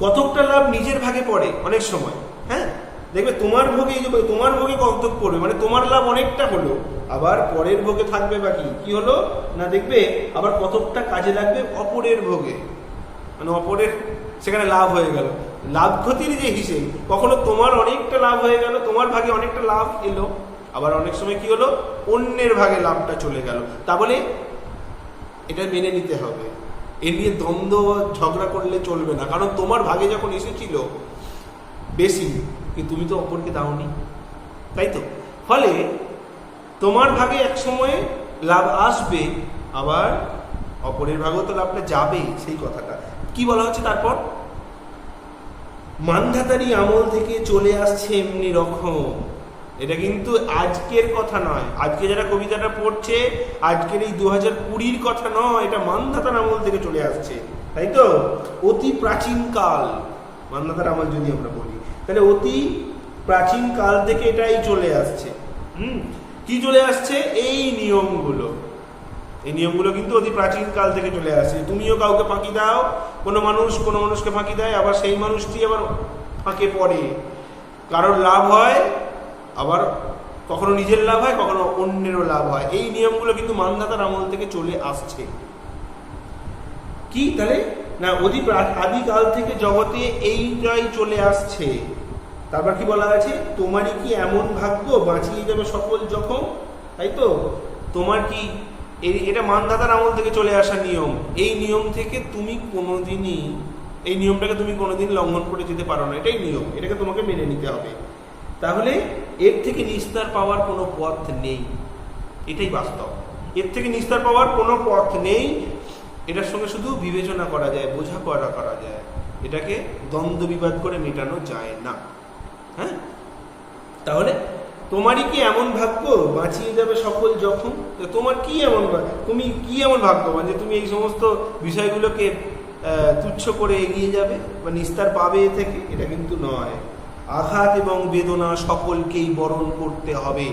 কতকটা লাভ নিজের ভাগে পড়ে অনেক সময়, হ্যাঁ, দেখবে তোমার ভোগে কতক পড়বে, মানে তোমার লাভ অনেকটা হলো, আবার পরের ভোগে থাকবে বা কি হলো না, দেখবে আবার কতকটা কাজে লাগবে অপরের ভোগে, মানে অপরের সেখানে লাভ হয়ে গেল। লাভ ক্ষতির যে হিসেব, কখনো তোমার অনেকটা লাভ হয়ে গেল, তোমার ভাগে অনেকটা লাভ এলো, আবার অনেক সময় কি হলো, অন্যের ভাগে লাভটা চলে গেল। তা বলে এটা মেনে নিতে হবে, এ নিয়ে দ্বন্দ্ব ঝগড়া করলে চলবে না, কারণ তোমার ভাগে যখন এসেছিল বেশি, কিন্তু তুমি তো অপরকে দাওনি, তাই তো? ফলে তোমার ভাগে এক সময়ে লাভ আসবে, আবার অপরের ভাগেও তো লাভটা যাবে, সেই কথাটা কি বলা হচ্ছে। তারপর মানধাতারি আমল থেকে চলে আসছে এমনি রকম, এটা কিন্তু আজকের কথা নয়, আজকে যারা কবিতাটা পড়ছে আজকের এই 2020-র কথা নয়, এটা মানধাতার আমল থেকে চলে আসছে, তাই তো? অতি প্রাচীন কাল, মানধাতার আমল যদি আমরা বলি, তাহলে অতি প্রাচীন কাল থেকে এটাই চলে আসছে। কি চলে আসছে? এই নিয়মগুলো কিন্তু অতি প্রাচীন কাল থেকে চলে আসছে। তুমিও কাউকে ফাঁকি দাও, কোনো মানুষকে ফাঁকি দেয়, আবার সেই মানুষটি আবার ফাঁকে পড়ে, কারোর লাভ হয়, আবার কখনো নিজের লাভ হয়, কখনো অন্যেরও লাভ হয়। এই নিয়মগুলো কিন্তু মানধাতার আমল থেকে চলে আসছে। কি তাহলে না, আদিকাল থেকে জগতে এইটাই চলে আসছে। তারপর কি বলা আছে, তোমারই কি এমন ভাগ্য বাঁচিয়ে যাবে সকল জখম, তাই তো? তোমার কি, এটা মানধাতার আমল থেকে চলে আসা নিয়ম, এই নিয়ম থেকে এই নিয়মটাকে তুমি কোনোদিন লঙ্ঘন করে যেতে পারো না, এটাই নিয়ম, এটাকে তোমাকে মেনে নিতে হবে। তাহলে এর থেকে নিস্তার পাওয়ার কোনো পথ নেই, এটাই বাস্তব। এর থেকে নিস্তার পাওয়ার কোনো পথ নেই, এটার সঙ্গে শুধু বিবেচনা করা যায়, বোঝাপড়া করা যায়, এটাকে দ্বন্দ্ব বিবাদ করে মেটানো যায় না। হ্যাঁ, তাহলে তোমারই কি এমন ভাগ্য বাঁচিয়ে যাবে সকল জখম, তোমার কি এমন, তুমি কি এমন ভাগ্যবান যে তুমি এই সমস্ত বিষয়গুলোকে তুচ্ছ করে এগিয়ে যাবে বা নিস্তার পাবে এ থেকে, এটা কিন্তু নয়। আঘাত এবং বেদনা সকলকেই বরণ করতে হবে,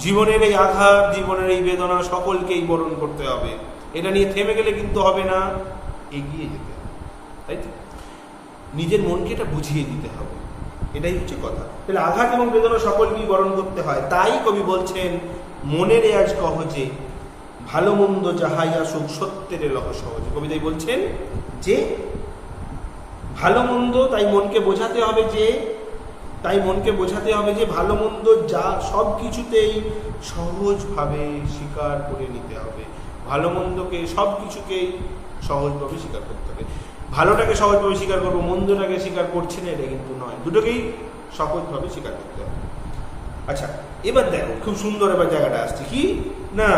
জীবনের এই আঘাত, জীবনের এই বেদনা সকলকেই বরণ করতে হবে, এটা নিয়ে থেমে গেলে কিন্তু হবে না, এগিয়ে যেতে হবে, তাই তো? নিজের মনকে এটা বুঝিয়ে দিতে হবে, এটাই হচ্ছে কথা। তাহলে আঘাত এবং বেদনা সকলকেই বরণ করতে হয়, তাই কবি বলছেন মনের আজ কহজে ভালো মন্দ যাহাই আসুক সত্যের লহ সহজে। কবিতাই বলছেন যে ভালো মন্দ, তাই মনকে বোঝাতে হবে যে ভালো মন্দ যা সব কিছুতেই সহজভাবে স্বীকার করে নিতে হবে, ভালো মন্দকে সব কিছুকেই সহজভাবে স্বীকার করতে হবে। ভালোটাকে সহজভাবে স্বীকার করবো, মন্দটাকে স্বীকার করছি না, এটা কিন্তু নয়, দুটোকেই সহজভাবে স্বীকার করতে হবে। আচ্ছা, এবার দেখো খুব সুন্দর এবার জায়গাটা আসছে, কি না,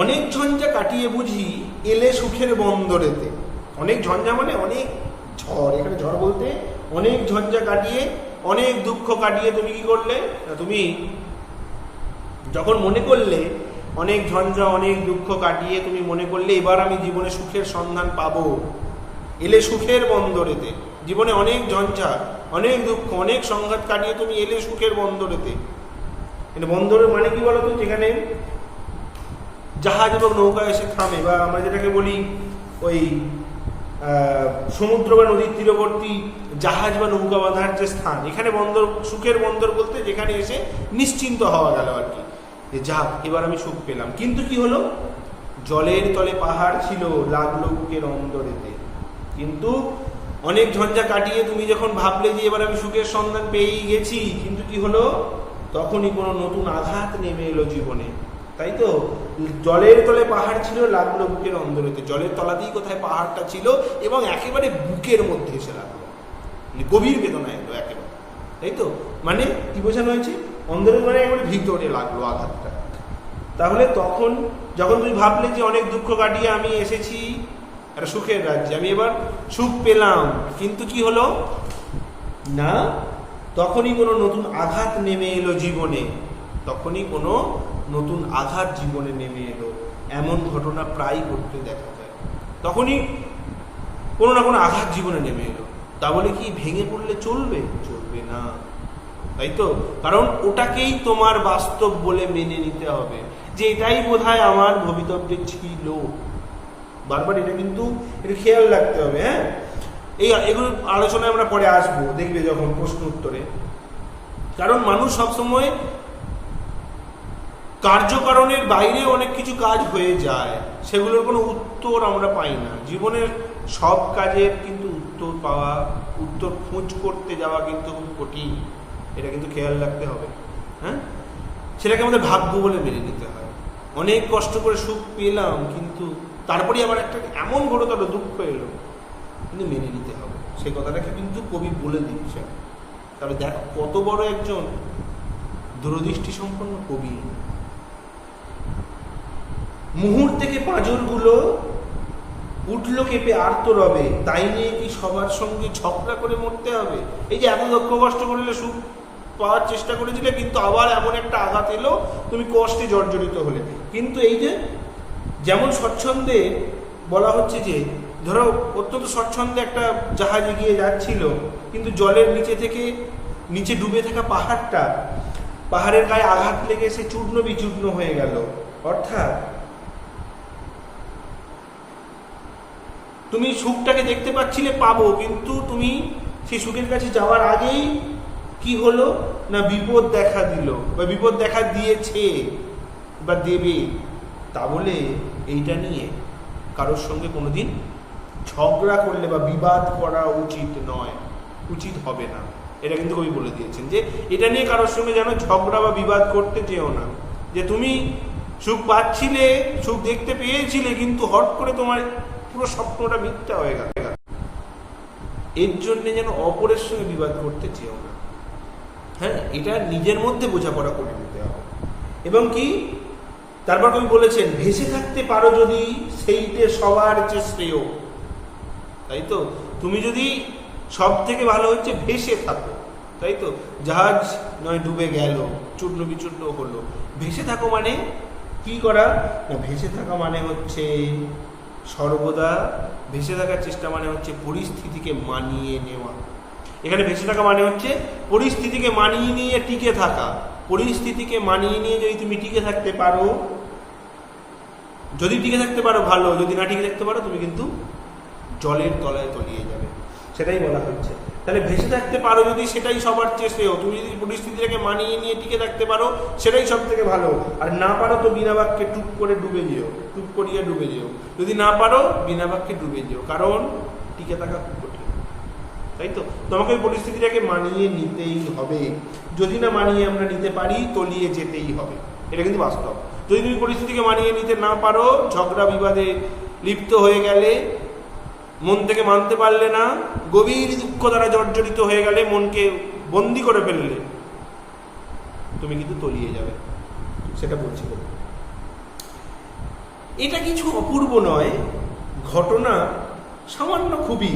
অনেক ঝঞ্ঝা কাটিয়ে বুঝি এলে সুখের বন্দরেতে। অনেক ঝঞ্ঝা মানে অনেক ঝড়, এখানে ঝড় বলতে অনেক ঝঞ্ঝা কাটিয়ে, অনেক দুঃখ কাটিয়ে তুমি কি করলে, তুমি যখন মনে করলে অনেক ঝঞ্ঝা অনেক দুঃখ কাটিয়ে তুমি মনে করলে এবার আমি জীবনে সুখের সন্ধান পাবো, এলে সুখের বন্দরেতে। জীবনে অনেক ঝঞ্ঝা অনেক দুঃখ অনেক সংঘাত কাটিয়ে তুমি এলে সুখের বন্দরেতে। বন্দরের মানে কি বলতো, যেখানে জাহাজ এবং নৌকা এসে থামে, বা আমরা যেটাকে বলি ওই সমুদ্র বা নদীর তীরবর্তী জাহাজ বা নৌকা বাঁধার যে স্থান, এখানে বন্দর, সুখের বন্দর বলতে যেখানে এসে নিশ্চিন্ত হওয়া গেল আর কি, যে যাক এবার আমি সুখ পেলাম। কিন্তু কি হলো, জলের তলে পাহাড় ছিল, লাগলো বুকের অন্দরেতে। কিন্তু অনেক ঝঞ্ঝা কাটিয়ে তুমি যখন ভাবলে যে এবার আমি সুখের সন্ধান পেয়েই গেছি, কিন্তু কি হলো, তখনই কোনো নতুন আঘাত নেমে এলো জীবনে। তাই তো, জলের তলে পাহাড় ছিল, লাগলো বুকের অন্দরেতে। জলের তলাতেই কোথায় পাহাড়টা ছিল এবং একেবারে বুকের মধ্যে এসে লাগলো, মানে গভীর বেদনা এলো একেবারে। তাই তো, মানে কি বোঝানো হয়েছে, অন্দরে মানে একেবারে ভিতরে লাগলো আঘাতটা। তাহলে তখন যখন তুমি ভাবলে যে অনেক দুঃখ কাটিয়ে আমি এসেছি একটা সুখের রাজ্যে, আমি এবার সুখ পেলাম, কিন্তু কি হলো না, তখনই কোনো নতুন আঘাত নেমে এলো জীবনে, তখনই কোনো নতুন আঘাত জীবনে নেমে এলো। এমন ঘটনা প্রায় ঘটতে দেখা যায়, তখনই কোনো না কোনো আঘাত জীবনে নেমে এলো। তা বলে কি ভেঙে পড়লে চলবে? চলবে না, তাই তো। কারণ ওটাকেই তোমার বাস্তব বলে মেনে নিতে হবে, যে এটাই বোধহয় আমার ভবিতব্যে ছিল। বারবার এটা কিন্তু একটু খেয়াল রাখতে হবে। হ্যাঁ, এগুলো আলোচনায় আমরা পরে আসবো, দেখবে যখন প্রশ্ন উত্তরে। কারণ মানুষ সবসময় কার্যকারণের বাইরে অনেক কিছু কাজ হয়ে যায়, সেগুলোর কোনো উত্তর আমরা পাই না। জীবনের সব কাজের কিন্তু উত্তর পাওয়া, উত্তর খোঁজ করতে যাওয়া কিন্তু খুব কঠিন, এটা কিন্তু খেয়াল রাখতে হবে। হ্যাঁ, সেটাকে আমাদের ভাগ্য বলে মেনে নিতে হয়। অনেক কষ্ট করে সুখ পেলাম, কিন্তু তারপরে আবার একটা এমন ঘটতর দুঃখ এলো, কিন্তু মেনে নিতে হবে। সেই কথাটাকে কিন্তু কবি বলে দিচ্ছে। তাহলে দেখ কত বড় একজন দূরদৃষ্টি সম্পন্ন কবি। মুহূর্ত থেকে পাঁজরগুলো উঠল কেঁপে আর্ত রবে, তাই নিয়ে কি সবার সঙ্গে ঝগড়া করে মরতে হবে? এই যে এত দুঃখ কষ্ট করলে সুখ পাওয়ার চেষ্টা করেছিলে, কিন্তু আবার এমন একটা আঘাত এলো, তুমি কষ্টে জর্জরিত হলে। কিন্তু এই যে যেমন স্বচ্ছন্দে বলা হচ্ছে যে ধরো অত্যন্ত স্বচ্ছন্দে একটা জাহাজ এগিয়ে যাচ্ছিল, কিন্তু জলের নিচে ডুবে থাকা পাহাড়ের গায়ে আঘাত লেগে সে চূর্ণ বিচূর্ণ হয়ে গেল। অর্থাৎ তুমি সুখটাকে দেখতে পাচ্ছিলে, পাবো, কিন্তু তুমি সেই সুখের কাছে যাওয়ার আগেই কি হলো না, বিপদ দেখা দিল বা বিপদ দেখা দিয়েছে বা দেবে। তা বলে এইটা নিয়ে কারোর সঙ্গে কোনোদিন ঝগড়া করলে বা বিবাদ করা উচিত নয়, উচিত হবে না। এটা কিন্তু কবি বলে দিয়েছেন যে এটা নিয়ে কারোর সঙ্গে যেন ঝগড়া বা বিবাদ করতে যেও না। যে তুমি সুখ পাচ্ছিলে, সুখ দেখতে পেয়েছিলে, কিন্তু হট করে তোমার পুরো স্বপ্নটা মিথ্যা হয়ে গেল, এর জন্য যেন অপরের সঙ্গে বিবাদ করতে চেও না। হ্যাঁ, এটা নিজের মধ্যে বোঝাপড়া করে নিতে হবে। এবং কি তারপর কবি বলেছেন, ভেসে থাকতে পারো যদি সেইটে সবার চেয়ে শ্রেয়। তাই তো, তুমি যদি সব থেকে ভালো হচ্ছে ভেসে থাকো। তাই তো, জাহাজ নয় ডুবে গেল, চূর্ণ বিচূর্ণ হলো, ভেসে থাকো মানে কি করা না, ভেসে থাকা মানে হচ্ছে সর্বদা ভেসে থাকার চেষ্টা, মানে হচ্ছে পরিস্থিতিকে মানিয়ে নেওয়া। এখানে ভেসে থাকা মানে হচ্ছে পরিস্থিতিকে মানিয়ে নিয়ে টিকে থাকা। পরিস্থিতিকে মানিয়ে নিয়ে যদি তুমি টিকে থাকতে পারো, যদি টিকে থাকতে পারো ভালো, যদি না টিকে থাকতে পারো তুমি কিন্তু জলের তলায় তলিয়ে যাবে, সেটাই বলা হচ্ছে। তাহলে ভেসে থাকতে পারো যদি, সেটাই সবার চেয়ে শ্রেয়। তুমি যদি পরিস্থিতিটাকে মানিয়ে নিয়ে টিকে থাকতে পারো, সেটাই সব থেকে ভালো। আর না পারো তো বিনা বাক্যে টুপ করে ডুবে যেও, টুপ করিয়ে ডুবে যেও। যদি না পারো বিনা বাক্যে ডুবে যেও, কারণ টিকে থাকা খুব কঠিন। তাই তো, তোমাকে ওই পরিস্থিতিটাকে মানিয়ে নিতেই হবে। যদি না মানিয়ে আমরা নিতে পারি, তলিয়ে যেতেই হবে। এটা কিন্তু বাস্তব। যদি তুমি পরিস্থিতিকে মানিয়ে নিতে না পারো, ঝগড়া বিবাদে লিপ্ত হয়ে গেলে, মন থেকে মানতে পারলে না, গভীর দুঃখ দ্বারা জর্জরিত হয়ে গেলে, মনকে বন্দি করে ফেললে, তুমি কিন্তু তলিয়ে যাবে। সেটা বলছি। এটা কিছু অপূর্ব নয় ঘটনা, সামান্য খুবই।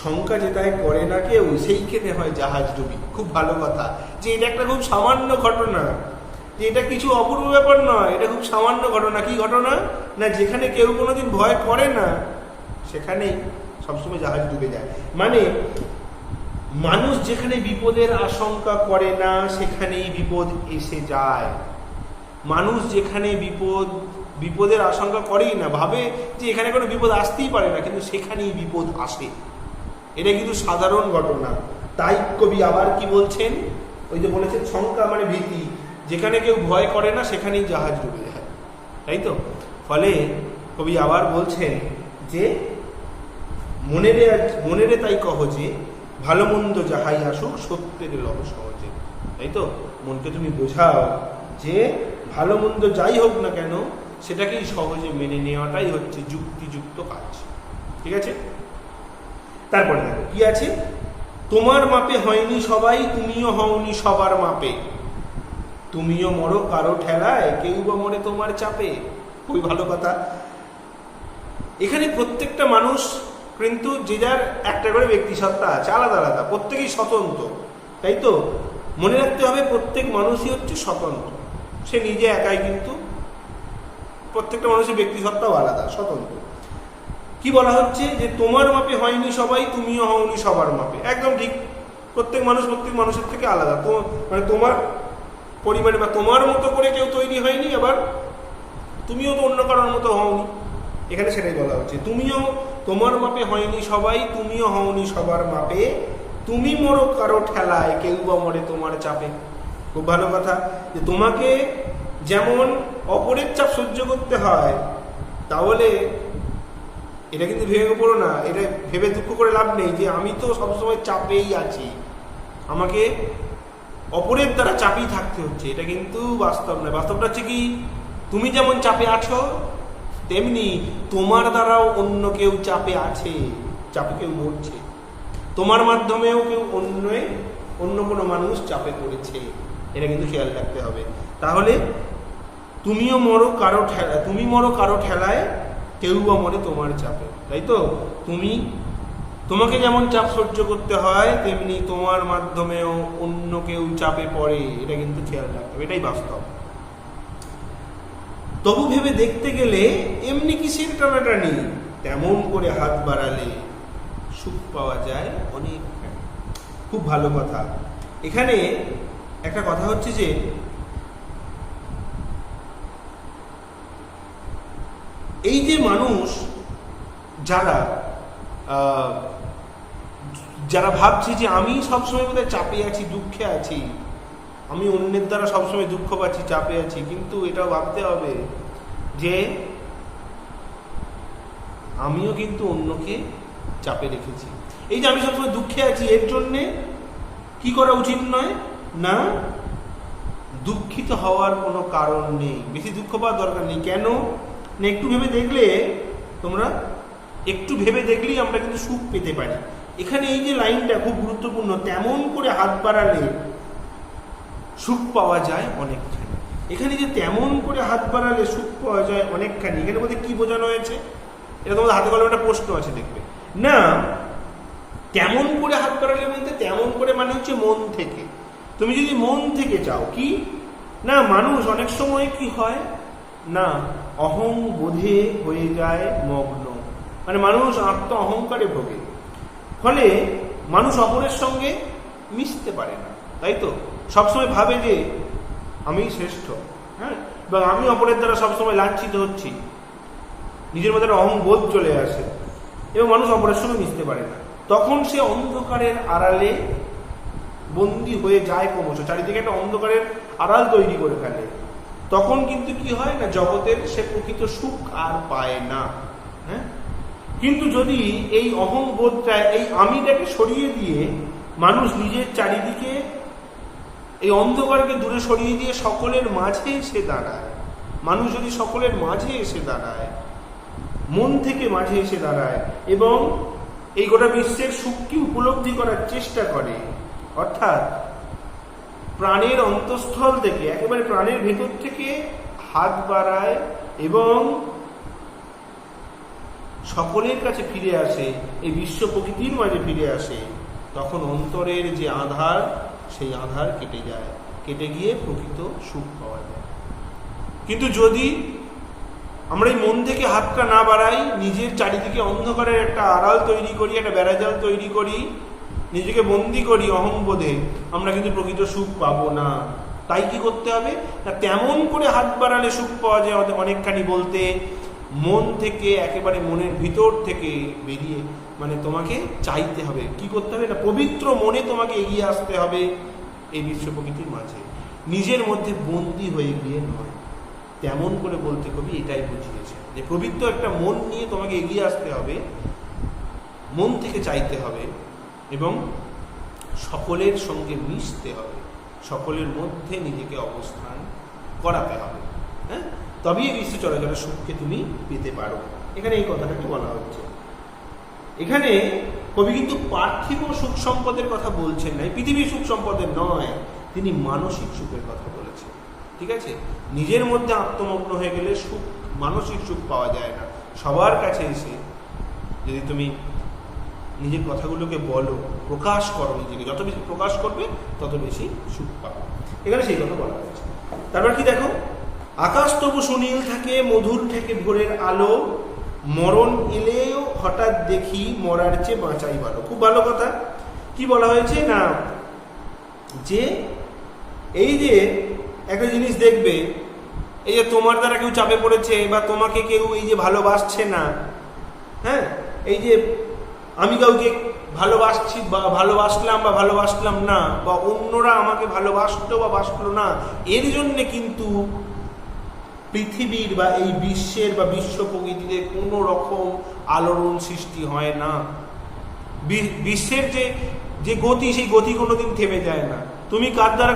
শঙ্কা যেটায় করে না কেউ, সেইখানে হয় জাহাজ ডুবি। খুব ভালো কথা যে এটা একটা খুব সামান্য ঘটনা, যে এটা কিছু অপূর্ব ব্যাপার নয়, এটা খুব সামান্য ঘটনা। কি ঘটনা না, যেখানে কেউ কোনোদিন ভয় করে না, সেখানেই সবসময় জাহাজ ডুবে যায়। মানে মানুষ যেখানে বিপদের আশঙ্কা করে না, সেখানেই বিপদ এসে যায়। মানুষ যেখানে বিপদ বিপদের আশঙ্কা করেই না, ভাবে যে এখানে কোনো বিপদ আসতেই পারে না, কিন্তু সেখানেই বিপদ আসে। এটা কিন্তু সাধারণ ঘটনা। তাই কবি আবার কি বলছেন, ওই যে বলেছেন শঙ্কা মানে ভীতি, যেখানে কেউ ভয় করে না সেখানেই জাহাজ ডুবে যায়, তাই তো? ফলে কবি আবার বলছেন যে মনেরে তাই কহ যে ভালো মন্দ যাহাই আসুক সত্যের লহ সহজে, তাই তো? মনকে তুমি বোঝাও যে ভালো মন্দ যাই হোক না কেন সেটাকেই সহজে মেনে নেওয়াটাই হচ্ছে যুক্তিযুক্ত কাজ, ঠিক আছে? তারপরে দেখো কি আছে, তোমার মাপে হয়নি সবাই তুমিও হওনি সবার মাপে, তুমিও মরো কারো ঠেলায় কেউ বা মরে তোমার চাপে। খুবই ভালো কথা। এখানে প্রত্যেকটা মানুষ কিন্তু যে যার একটা করে ব্যক্তিসত্তা আছে, আলাদা আলাদা, প্রত্যেকেই স্বতন্ত্র, তাই তো? মনে রাখতে হবে প্রত্যেক মানুষই হচ্ছে স্বতন্ত্র, সে নিজে একাই, কিন্তু প্রত্যেকটা মানুষের ব্যক্তিসত্তাও আলাদা, স্বতন্ত্র। কি বলা হচ্ছে যে তোমার মাপে হয়নি সবাই তুমিও হওনি সবার মাপে, একদম ঠিক। প্রত্যেক মানুষের থেকে আলাদা, তো মানে তোমার পরিমাণে বা তোমার মতো করে কেউ তৈরি হয়নি, আবার তুমিও তো অন্য কারোর মতো হওনি, এখানে সেটাই বলা হচ্ছে। তুমিও তোমার মাপে হয়নি সবাই তুমিও হওনি সবার মাপে, তুমি মরো কারো ঠেলায় কেউ বা মরে তোমার চাপে। খুব ভালো কথা, যে তোমাকে যেমন অপরের চাপ সহ্য করতে হয়, তাহলে এটা কিন্তু ভেঙে পড়ো না, এটা ভেবে দুঃখ করে লাভ নেই যে আমি তো সবসময় চাপেই আছি, আমাকে অপরের দ্বারা চাপেই থাকতে হচ্ছে, এটা কিন্তু বাস্তব নয়। বাস্তবটা হচ্ছে কি, তুমি যেমন চাপে আছো তেমনি তোমার দ্বারাও অন্য কেউ চাপে আছে, চাপে কেউ মরছে, তোমার মাধ্যমেও কেউ অন্য কোনো মানুষ চাপে পড়েছে, এটা কিন্তু খেয়াল রাখতে হবে। তাহলে তুমিও মরো কারো ঠেলায়, তুমি মরো কারো ঠেলায় কেউ বা মরে তোমার চাপে, তাই তো? তোমাকে যেমন চাপ সহ্য করতে হয় তেমনি তোমার মাধ্যমেও অন্য কেউ চাপে পড়ে, এটা কিন্তু খেয়াল রাখতে হবে, এটাই বাস্তব। তবু ভেবে দেখতে গেলে এমনি কিসের টানাটানি, তেমন করে হাত বাড়ালে সুখ পাওয়া যায় অনেক। খুব ভালো কথা। এখানে একটা কথা হচ্ছে যে এই যে মানুষ যারা ভাবছে যে আমি সবসময় বোধহয় চাপে আছি, দুঃখে আছি, আমি অন্যের দ্বারা সবসময় দুঃখ পাচ্ছি, চাপে আছি, কিন্তু এটাও ভাবতে হবে যে আমিও কিন্তু অন্যকে চাপে রেখেছি। এই যে আমি সবসময় দুঃখে আছি, এর জন্যে কি করা উচিত নয়, না দুঃখিত হওয়ার কোনো কারণ নেই, বেশি দুঃখ পাওয়ার দরকার নেই। কেন না, একটু ভেবে দেখলেই আমরা কিন্তু সুখ পেতে পারি। এখানে এই যে লাইনটা খুব গুরুত্বপূর্ণ, তেমন করে হাত বাড়ালে সুখ পাওয়া যায় অনেকখানি। এখানে যে তেমন করে হাত বাড়ালে সুখ পাওয়া যায় অনেকখানি, এখানে বলতে কি বোঝানো হয়েছে, এটা তোমাদের হাতে কলমে একটা প্রশ্ন আছে, দেখবে না? তেমন করে হাত বাড়ালে বলতে তেমন করে মানে হচ্ছে মন থেকে। তুমি যদি মন থেকে চাও, কি না, মানুষ অনেক সময় কি হয় না, অহং বোধে হয়ে যায় মগ্ন, মানে মানুষ আত্ম অহংকারে ভোগে, ফলে মানুষ অপরের সঙ্গে মিশতে পারে না, তাই তো? সবসময় ভাবে যে আমি শ্রেষ্ঠ, হ্যাঁ, এবং আমি অপরের দ্বারা সবসময় লাঞ্ছিত হচ্ছি, নিজের মধ্যে অহং বোধ চলে আসে এবং মানুষ অপরের সঙ্গে মিশতে পারে না। তখন সে অন্ধকারের আড়ালে বন্দী হয়ে যায়, ক্রমশ চারিদিকে একটা অন্ধকারের আড়াল তৈরি করে ফেলে। তখন কিন্তু কি হয় না, জগতের সে প্রকৃত সুখ আর পায় না, হ্যাঁ। কিন্তু যদি এই অহংবোধটা, এই আমিটাকে সরিয়ে দিয়ে মানুষ নিজের চারিদিকে এই অন্ধকারকে দূরে সরিয়ে দিয়ে সকলের মাঝে এসে দাঁড়ায়, মানুষ যদি সকলের মাঝে এসে দাঁড়ায়, মন থেকে মাঝে এসে দাঁড়ায় এবং এই গোটা বিশ্বের সুখকে উপলব্ধি করার চেষ্টা করে, অর্থাৎ প্রাণের অন্তঃস্থল থেকে, একেবারে প্রাণের ভেতর থেকে হাত বাড়ায় এবং সকলের কাছে ফিরে আসে, এই বিশ্ব প্রকৃতির মাঝে ফিরে আসে, তখন অন্তরের যে আধার, সেই আধার কেটে যায়, কেটে গিয়ে প্রকৃত সুখ পাওয়া যায়। কিন্তু যদি আমরা এই মন থেকে হাতটা না বাড়াই, নিজের চারিদিকে অন্ধকারের একটা আড়াল তৈরি করি, একটা বেড়াজাল তৈরি করি, নিজেকে বন্দি করি অহংবোধে, আমরা কিন্তু প্রকৃত সুখ পাবো না। তাই কি করতে হবে না, তেমন করে হাত বাড়ালে সুখ পাওয়া যায় অনেকখানি বলতে মন থেকে, একেবারে মনের ভিতর থেকে বেরিয়ে, মানে তোমাকে চাইতে হবে, কি করতে হবে না, পবিত্র মনে তোমাকে এগিয়ে আসতে হবে এই বিশ্ব প্রকৃতির মাঝে, নিজের মধ্যে বন্দী হয়ে গিয়ে নয়। তেমন করে বলতে কবি এটাই বুঝিয়েছে যে পবিত্র একটা মন নিয়ে তোমাকে এগিয়ে আসতে হবে, মন থেকে চাইতে হবে এবং সকলের সঙ্গে মিশতে হবে, সকলের মধ্যে নিজেকে অবস্থান করাতে হবে। হ্যাঁ, তবেই এই বিশ্ব চলাচলের সুখকে তুমি পেতে পারো। এখানে এই কথাটাকে বলা হচ্ছে। এখানে কবি কিন্তু পার্থিব সুখ সম্পদের কথা বলছেন না, পৃথিবীর সুখ সম্পদের নয়, তিনি মানসিক সুখের কথা বলেছেন। ঠিক আছে, নিজের মধ্যে আত্মমগ্ন হয়ে গেলে সুখ, মানসিক সুখ পাওয়া যায় না। সবার কাছে এসে যদি তুমি নিজের কথাগুলোকে বলো, প্রকাশ করো, নিজেকে যত বেশি প্রকাশ করবে তত বেশি সুখ পাবে। এখানে সেই কথা বলা হয়েছে। তারপর কি দেখো, আকাশ তবু সুনীল থাকে, মধুর থেকে ভোরের আলো, মরণ এলেও হঠাৎ দেখি মরার চেয়ে বাঁচাই ভালো। খুব ভালো কথা। কি বলা হয়েছে না, যে এই যে একটা জিনিস দেখবে, এই যে তোমার দ্বারা কেউ চাপে পড়েছে বা তোমাকে কেউ এই যে ভালোবাসছে না, হ্যাঁ, এই যে আমি কাউকে ভালোবাসছি বা ভালোবাসলাম না, বা অন্যরা আমাকে ভালোবাসলো বা বাসলো না, এর জন্যে কিন্তু পৃথিবীর বা এই বিশ্বের বা বিশ্ব প্রকৃতিতে কোনো রকম আলোড়ন সৃষ্টি হয় না। বিশ্বের যে গতি, সেই গতি কোনোদিন থেমে যায় না। তুমি কার দ্বারা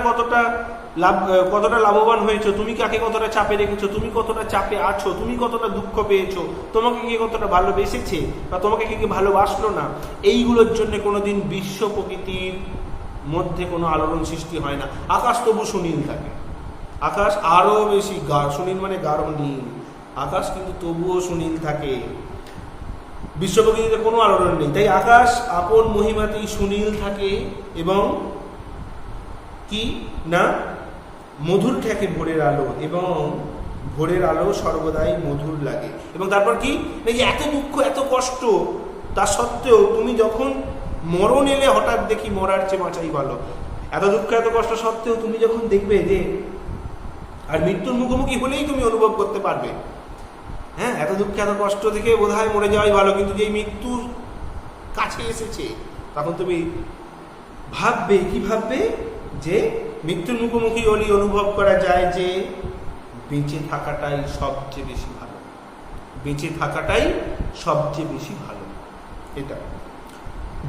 কতটা লাভবান হয়েছো, তুমি কাকে কতটা চাপে রেখেছো, তুমি কতটা চাপে আছো, তুমি কতটা দুঃখ পেয়েছো, তোমাকে কে কতটা ভালোবেসেছে বা তোমাকে কে ভালোবাসলো না, এইগুলোর জন্য কোনোদিন বিশ্ব প্রকৃতির মধ্যে কোনো আলোড়ন সৃষ্টি হয় না। আকাশ তবু সুনীল থাকে, আকাশ আরো বেশি সুনীল মানে গাঢ় নীল, আকাশ কিন্তু তবুও সুনীল থাকে, বিশ্ব প্রকৃতিতে কোনো আলোড়ন নেই। তাই আকাশ আপন মহিমাতেই সুনীল থাকে এবং কি না, মধুর থাকে ভোরের আলো, এবং ভোরের আলো সর্বদাই মধুর লাগে। এবং তারপর কি, এই যে এত দুঃখ এত কষ্ট, তা সত্ত্বেও তুমি যখন মরণ এলে হঠাৎ দেখি মরার চেয়ে বাঁচাই ভালো, এত দুঃখ এত কষ্ট সত্ত্বেও তুমি যখন দেখবে যে আর মৃত্যুর মুখোমুখি হলেই তুমি অনুভব করতে পারবে, হ্যাঁ, এত দুঃখ এত কষ্ট থেকে বোধহয় মরে যাওয়াই ভালো, কিন্তু যেই মৃত্যুর কাছে এসেছে তখন তুমি ভাববে, কি ভাববে, যে মৃত্যুর মুখোমুখি হলেই অনুভব করা যায় যে বেঁচে থাকাটাই সবচেয়ে বেশি ভালো, বেঁচে থাকাটাই সবচেয়ে বেশি ভালো। এটা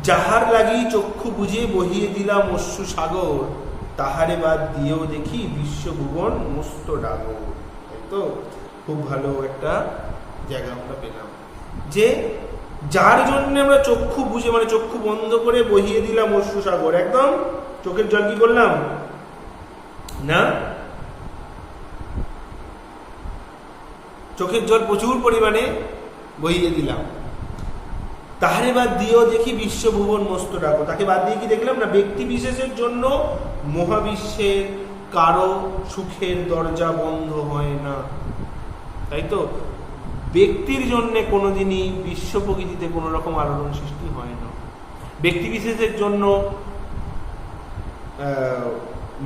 যাহার লাগি চক্ষু বুঝে বহিয়ে দিলাম অশ্রু সাগর, তাহারে বাদ দিয়েও দেখি বিশ্বভুবন মস্ত ডাগর। তাই তো, খুব ভালো একটা জায়গা আমরা পেলাম, যে যার জন্য আমরা চক্ষু বুঝে, মানে চক্ষু বন্ধ করে বহিয়ে দিলাম অশ্রু সাগর, একদম চোখের জল কি করলাম না, চোখের জল প্রচুর পরিমাণে বহিয়ে দিলাম, তাহারে বাদ দিয়েও দেখি বিশ্বভুবন মস্ত ডাকো। তাকে বাদ দিয়ে কি দেখলাম না, ব্যক্তি বিশেষের জন্য মহাবিশ্বের কারো সুখের দরজা বন্ধ হয় না। তাই তো, ব্যক্তির জন্য কোনোদিনই বিশ্ব প্রকৃতিতে কোনো রকম আলোড়ন সৃষ্টি হয় না। ব্যক্তি বিশেষের জন্য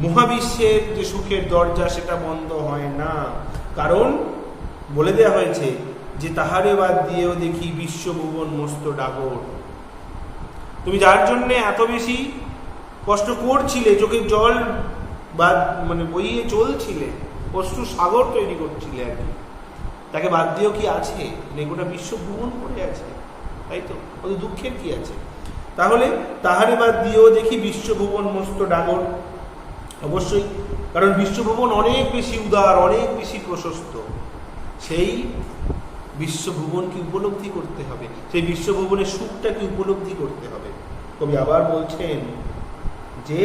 মহাবিশ্বের যে সুখের দরজা সেটা বন্ধ হয় না, কারণ বলে দেওয়া হয়েছে যে তাহারে বাদ দিয়েও দেখি বিশ্বভুবন মস্ত ডাগর। তুমি যার জন্যে এত বেশি কষ্ট করছিলে, চোখের জল বা মানে বইয়ে চলছিলে, অশ্রু সাগর তৈরি করছিলে আর কি, তাকে বাদ দিয়েও কি আছে, গোটা বিশ্বভুবন পড়ে আছে। তাই তো, ওদের দুঃখের কি আছে? তাহলে তাহারে বাদ দিয়েও দেখি বিশ্বভুবন মস্ত ডাগর। অবশ্যই, কারণ বিশ্বভুবন অনেক বেশি উদার, অনেক বেশি প্রশস্ত। সেই বিশ্বভুবনকে উপলব্ধি করতে হবে, সেই বিশ্বভুবনের সুখটাকে উপলব্ধি করতে হবে। কবি আবার বলছেন যে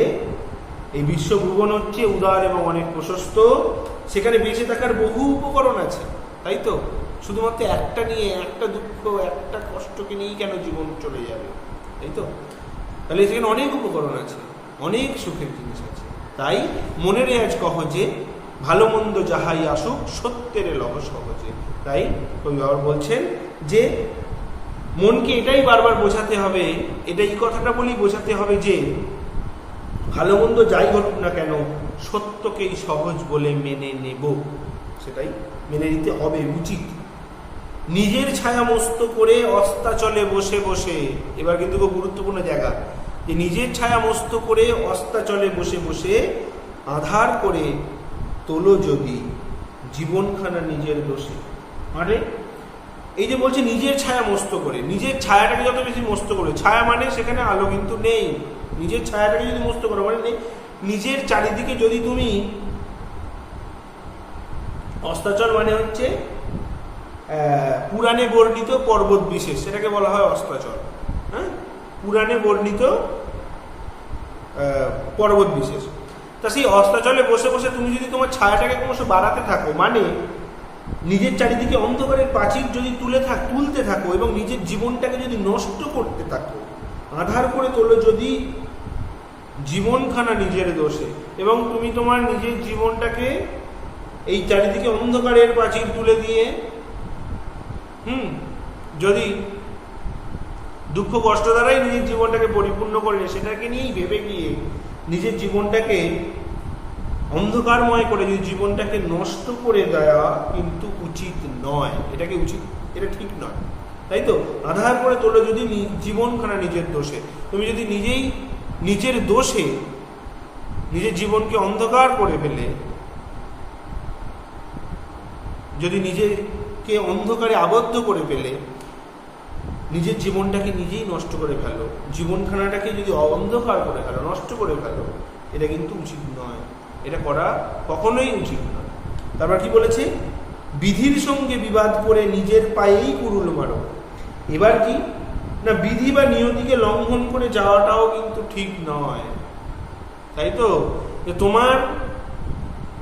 এই বিশ্বভুবন হচ্ছে উদার এবং অনেক প্রশস্ত, সেখানে বেঁচে থাকার বহু উপকরণ আছে। তাই তো, শুধুমাত্র একটা নিয়ে, একটা দুঃখ, একটা কষ্টকে নিয়েই কেন জীবন চলে যাবে? তাই তো, তাহলে সেখানে অনেক উপকরণ আছে, অনেক সুখের জিনিস আছে। তাই মনের আজ কহজে, ভালো মন্দ যাহাই আসুক সত্যের লহ সহজে। তাই কবি আবার বলছেন যে মনকে এটাই বারবার বোঝাতে হবে, এটাই কথাটা বলি বোঝাতে হবে যে ভালো মন্দ যাই ঘটুক না কেন সত্যকেই সহজ বলে মেনে নেব, সেটাই মেনে নিতে হবে, উচিত। নিজের ছায়া মস্ত করে অস্তাচলে বসে বসে, এবার কিন্তু খুব গুরুত্বপূর্ণ জায়গা, যে নিজের ছায়া মস্ত করে অস্তাচলে বসে বসে আধার করে তোলো যদি জীবনখানা নিজের দোষে। মানে এই যে বলছে নিজের ছায়া মস্ত করে, নিজের ছায়াটাকে যত বেশি মস্ত করে, ছায়া মানে সেখানে আলো কিন্তু নেই, নিজের ছায়াটাকে যদি মস্ত করো মানে নেই, নিজের চারিদিকে যদি তুমি, অস্তাচল মানে হচ্ছে পুরাণে বর্ণিত পর্বত বিশেষ, সেটাকে বলা হয় অস্তাচল। হ্যাঁ, পুরাণে বর্ণিত পর্বত বিশেষ। তা সেই অস্তাচলে বসে বসে তুমি যদি তোমার ছায়াটাকে ক্রমশ বাড়াতে থাকো, মানে নিজের চারিদিকে অন্ধকারের প্রাচীর যদি তুলতে থাকো এবং নিজের জীবনটাকে যদি নষ্ট করতে থাকো, আধার করে তোলো যদি জীবনখানা নিজের দোষে, এবং তুমি তোমার নিজের জীবনটাকে এই চারিদিকে অন্ধকারের প্রাচীর তুলে দিয়ে যদি দুঃখ কষ্ট দ্বারাই নিজের জীবনটাকে পরিপূর্ণ করে, সেটাকে নিয়েই ভেবে গিয়ে নিজের জীবনটাকে অন্ধকারময় করে যদি জীবনটাকে নষ্ট করে দেওয়া কিন্তু উচিত নয়, এটাকে উচিত, এটা ঠিক নয়, তাই তো? আধার করে তোলো যদি জীবনখানা নিজের দোষে, তুমি যদি নিজেই নিজের দোষে নিজের জীবনকে অন্ধকার করে ফেলে, যদি নিজেকে অন্ধকারে আবদ্ধ করে ফেলে, নিজের জীবনটাকে নিজেই নষ্ট করে ফেলো, জীবনখানাটাকে যদি অন্ধকার করে ফেলো, নষ্ট করে ফেলো, এটা কিন্তু উচিত নয়, এটা করা কখনোই উচিত নয়। তারপর কি বলেছে? বিধির সঙ্গে বিবাদ করে নিজের পায়েই কুড়ুল মারো। এবার কি না, বিধি বা নিয়তিকে লঙ্ঘন করে যাওয়াটাও কিন্তু ঠিক নয়, তাই তো? যে